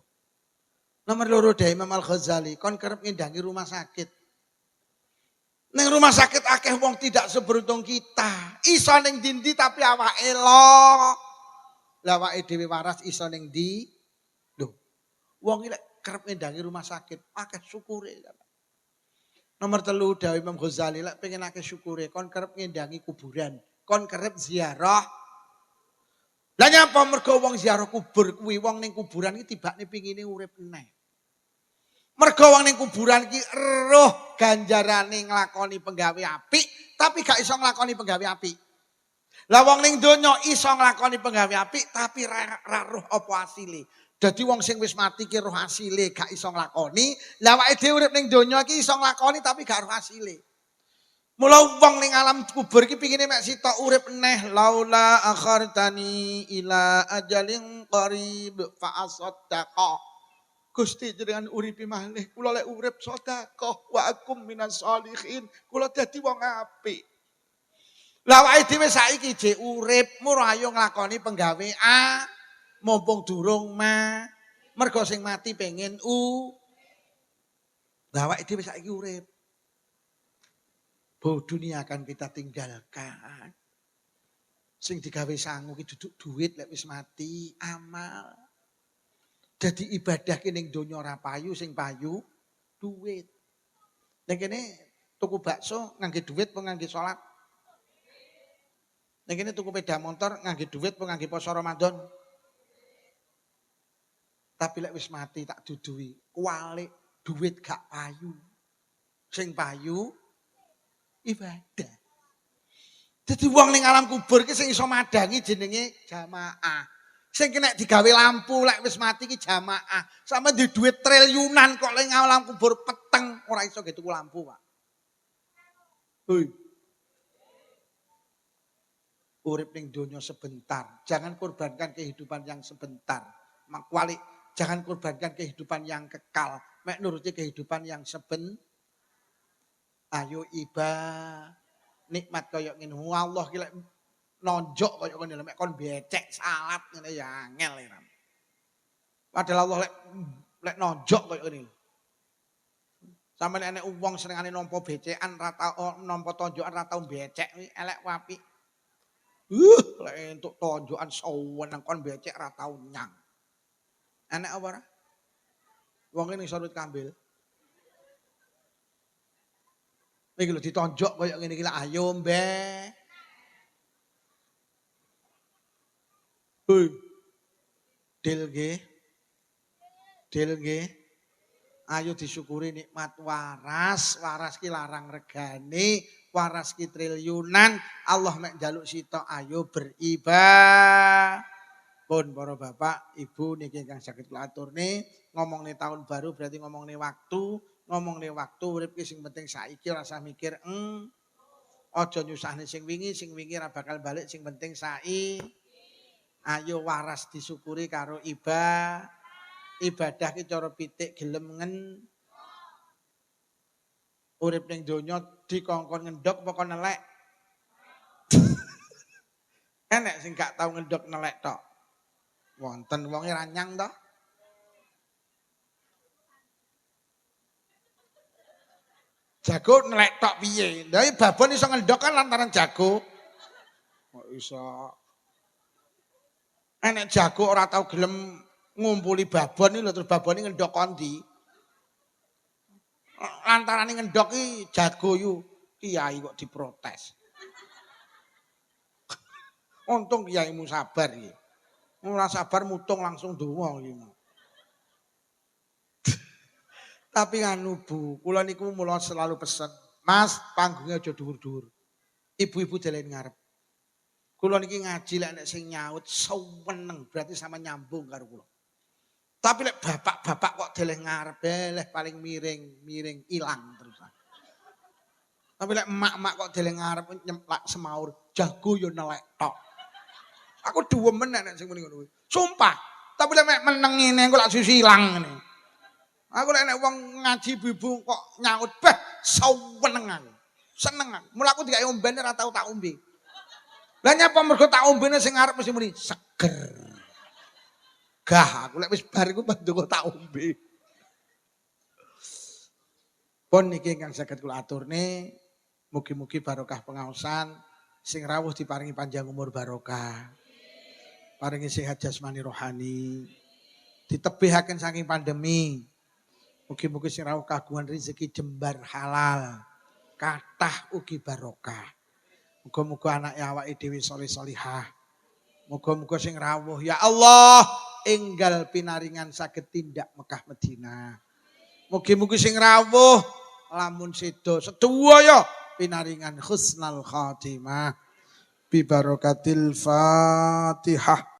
Nomor 2 dari Imam Al-Ghazali, kon kerep ngendangi rumah sakit. Ning rumah sakit akeh wong tidak seberuntung kita. Iso ning dindi tapi awake elok. Lah awake dhewe waras iso ning ndi? Lho. Wong iki lek kerep ngendangi rumah sakit, akeh syukure. Nomor 3 dawuh Imam Ghazali lek pengen akeh syukure kon kerep ngendangi kuburan, kon kerep ziarah. Lah nyapa mergo wong ziarah kubur kuwi wong ning kuburan iki tibane pingine urip meneh. Mergo wong ning kuburan iki eruh ganjarane nglakoni penggawe apik, tapi gak iso nglakoni penggawe apik. Lah wong ning donya iso nglakoni penggawe apik tapi ra roh apa asile. Dadi wong sing wis mati ki roh asile gak iso nglakoni, lah awake dhewe urip ning donya iki iso nglakoni tapi gak roh asile. Mula wong ning alam kubur iki pingine mek sitok urip neh laula akhartani ila ajalin qarib fa asaddaqa. Gusti jenengan uripi malih, kula lek urip sedekah wa akum minas sholihin, kula dadi wong apik. Lah awake dhewe saiki jek urip, murah ayo nglakoni penggawe mumpung durung mergo sing mati pengen lah awake dhewe saiki urip. Bahwa dunia akan kita tinggalkan. Sing digawe sangu ki duduk duit lek wis mati, amal. Jadi ibadah ki ning donya ora payu, sing payu duit. Ning kene tuku bakso ngangge duit apa ngangge salat? Ning kene tuku sepeda motor ngangge duit apa ngangge poso Ramadan? Tapi lek wis mati tak duduhi, kualik duit gak payu. Sing payu ibadah. Jadi wong ning alam kubur ki sing iso madangi jenenge jamaah. Sing kena digawe lampu lek wis mati ki jamaah. Sampe di duit triliunan kok ning alam kubur peteng ora iso ge tuku lampu, Pak. Hoi. Urip ning donya sebentar, jangan korbankan kehidupan yang sebentar. Makwali, jangan korbankan kehidupan yang kekal. Mek nuruti kehidupan yang ayo nikmat kaya ngene. Allah ki lek nonjok kaya ngene mek kon becek salat ngene ya angel ya. Padahal Allah lek nonjok kaya ngene. Sampeyan enek wong senengane nampa becekan ra tau nampa tonjokan ra tau becek kuwi elek apik. Lek entuk tonjokan saweneng kon becek ra tau nyang. Enek apa ora? Wong ning sorot kambil. Iki lho ditonjok kaya ngene iki ayo mbeh. Dil nggih. Ayo disyukuri nikmat waras. Waras ki larang regane, waras ki triliunan. Allah mek njaluk sitok ayo beribadah. Pun para bapak, ibu niki ingkang saged kula aturne, ngomongne tahun baru berarti ngomongne waktu urip ki sing penting saiki ora usah mikir aja nyusahne sing wingi ora bakal balik sing penting ayo waras disyukuri karo ibadah ki cara pitik gelem urip ning donya dikongkon ngendhok apa kon nelek. Enek sing gak tau ngendhok nelek tok. Wonten wonge ranyang to. Jago nelek tok piye? Lah babon iso ngendhok kan lantaran jago. Kok iso enek jago ora tau gelem ngumpuli babon iki lho terus babone ngendhok kondi. Lantarane ngendhok iki jago yu kiai kok diprotes. Untung kiaimu sabar iki. Ora sabar mutung langsung donga iki. Tapi anu Bu, kula niku mula selalu pesen, Mas, panggungnya aja dhuwur-dhuwur. Ibu-ibu delen ngarep. Kula niki ngaji lek nek sing nyaut seweneng berarti sama nyambung karo kula. Tapi lek bapak-bapak kok deleh ngarep, paling miring ilang terusan. Tapi lek emak-emak kok deleh ngarep nyemplak semaur, jago yo nelek tok. Aku duwemen nek sing muni ngono kuwi. Sumpah. Tapi lek meneng ngene kok lak susu ilang ngene. Aku lek nek wong ngaji ibu kok nyaut sewenengan. Seneng. Mula aku dikai ombene ora tau tak ombe. Lah nyapa mergo tak ombene sing ngarep mesti muni seger. Gah aku lek wis bar iku ndonga tak ombe. Pun niki ingkang saged kula aturne, mugi-mugi barokah pengaosan, sing rawuh diparingi panjang umur barokah. Paringi sehat jasmani rohani. Ditebihaken saking pandemi. Mugi-mugi sing rawuh kagungan rezeki jembar halal. Kathah ugi barokah. Muga-muga anake awake dhewe saleh-salihah. Muga-muga sing rawuh ya Allah enggal pinaringan saged tindak Mekah Madinah. Mugi-mugi sing rawuh lamun sedo sedaya pinaringan husnal khatimah bi barakatil Fatihah.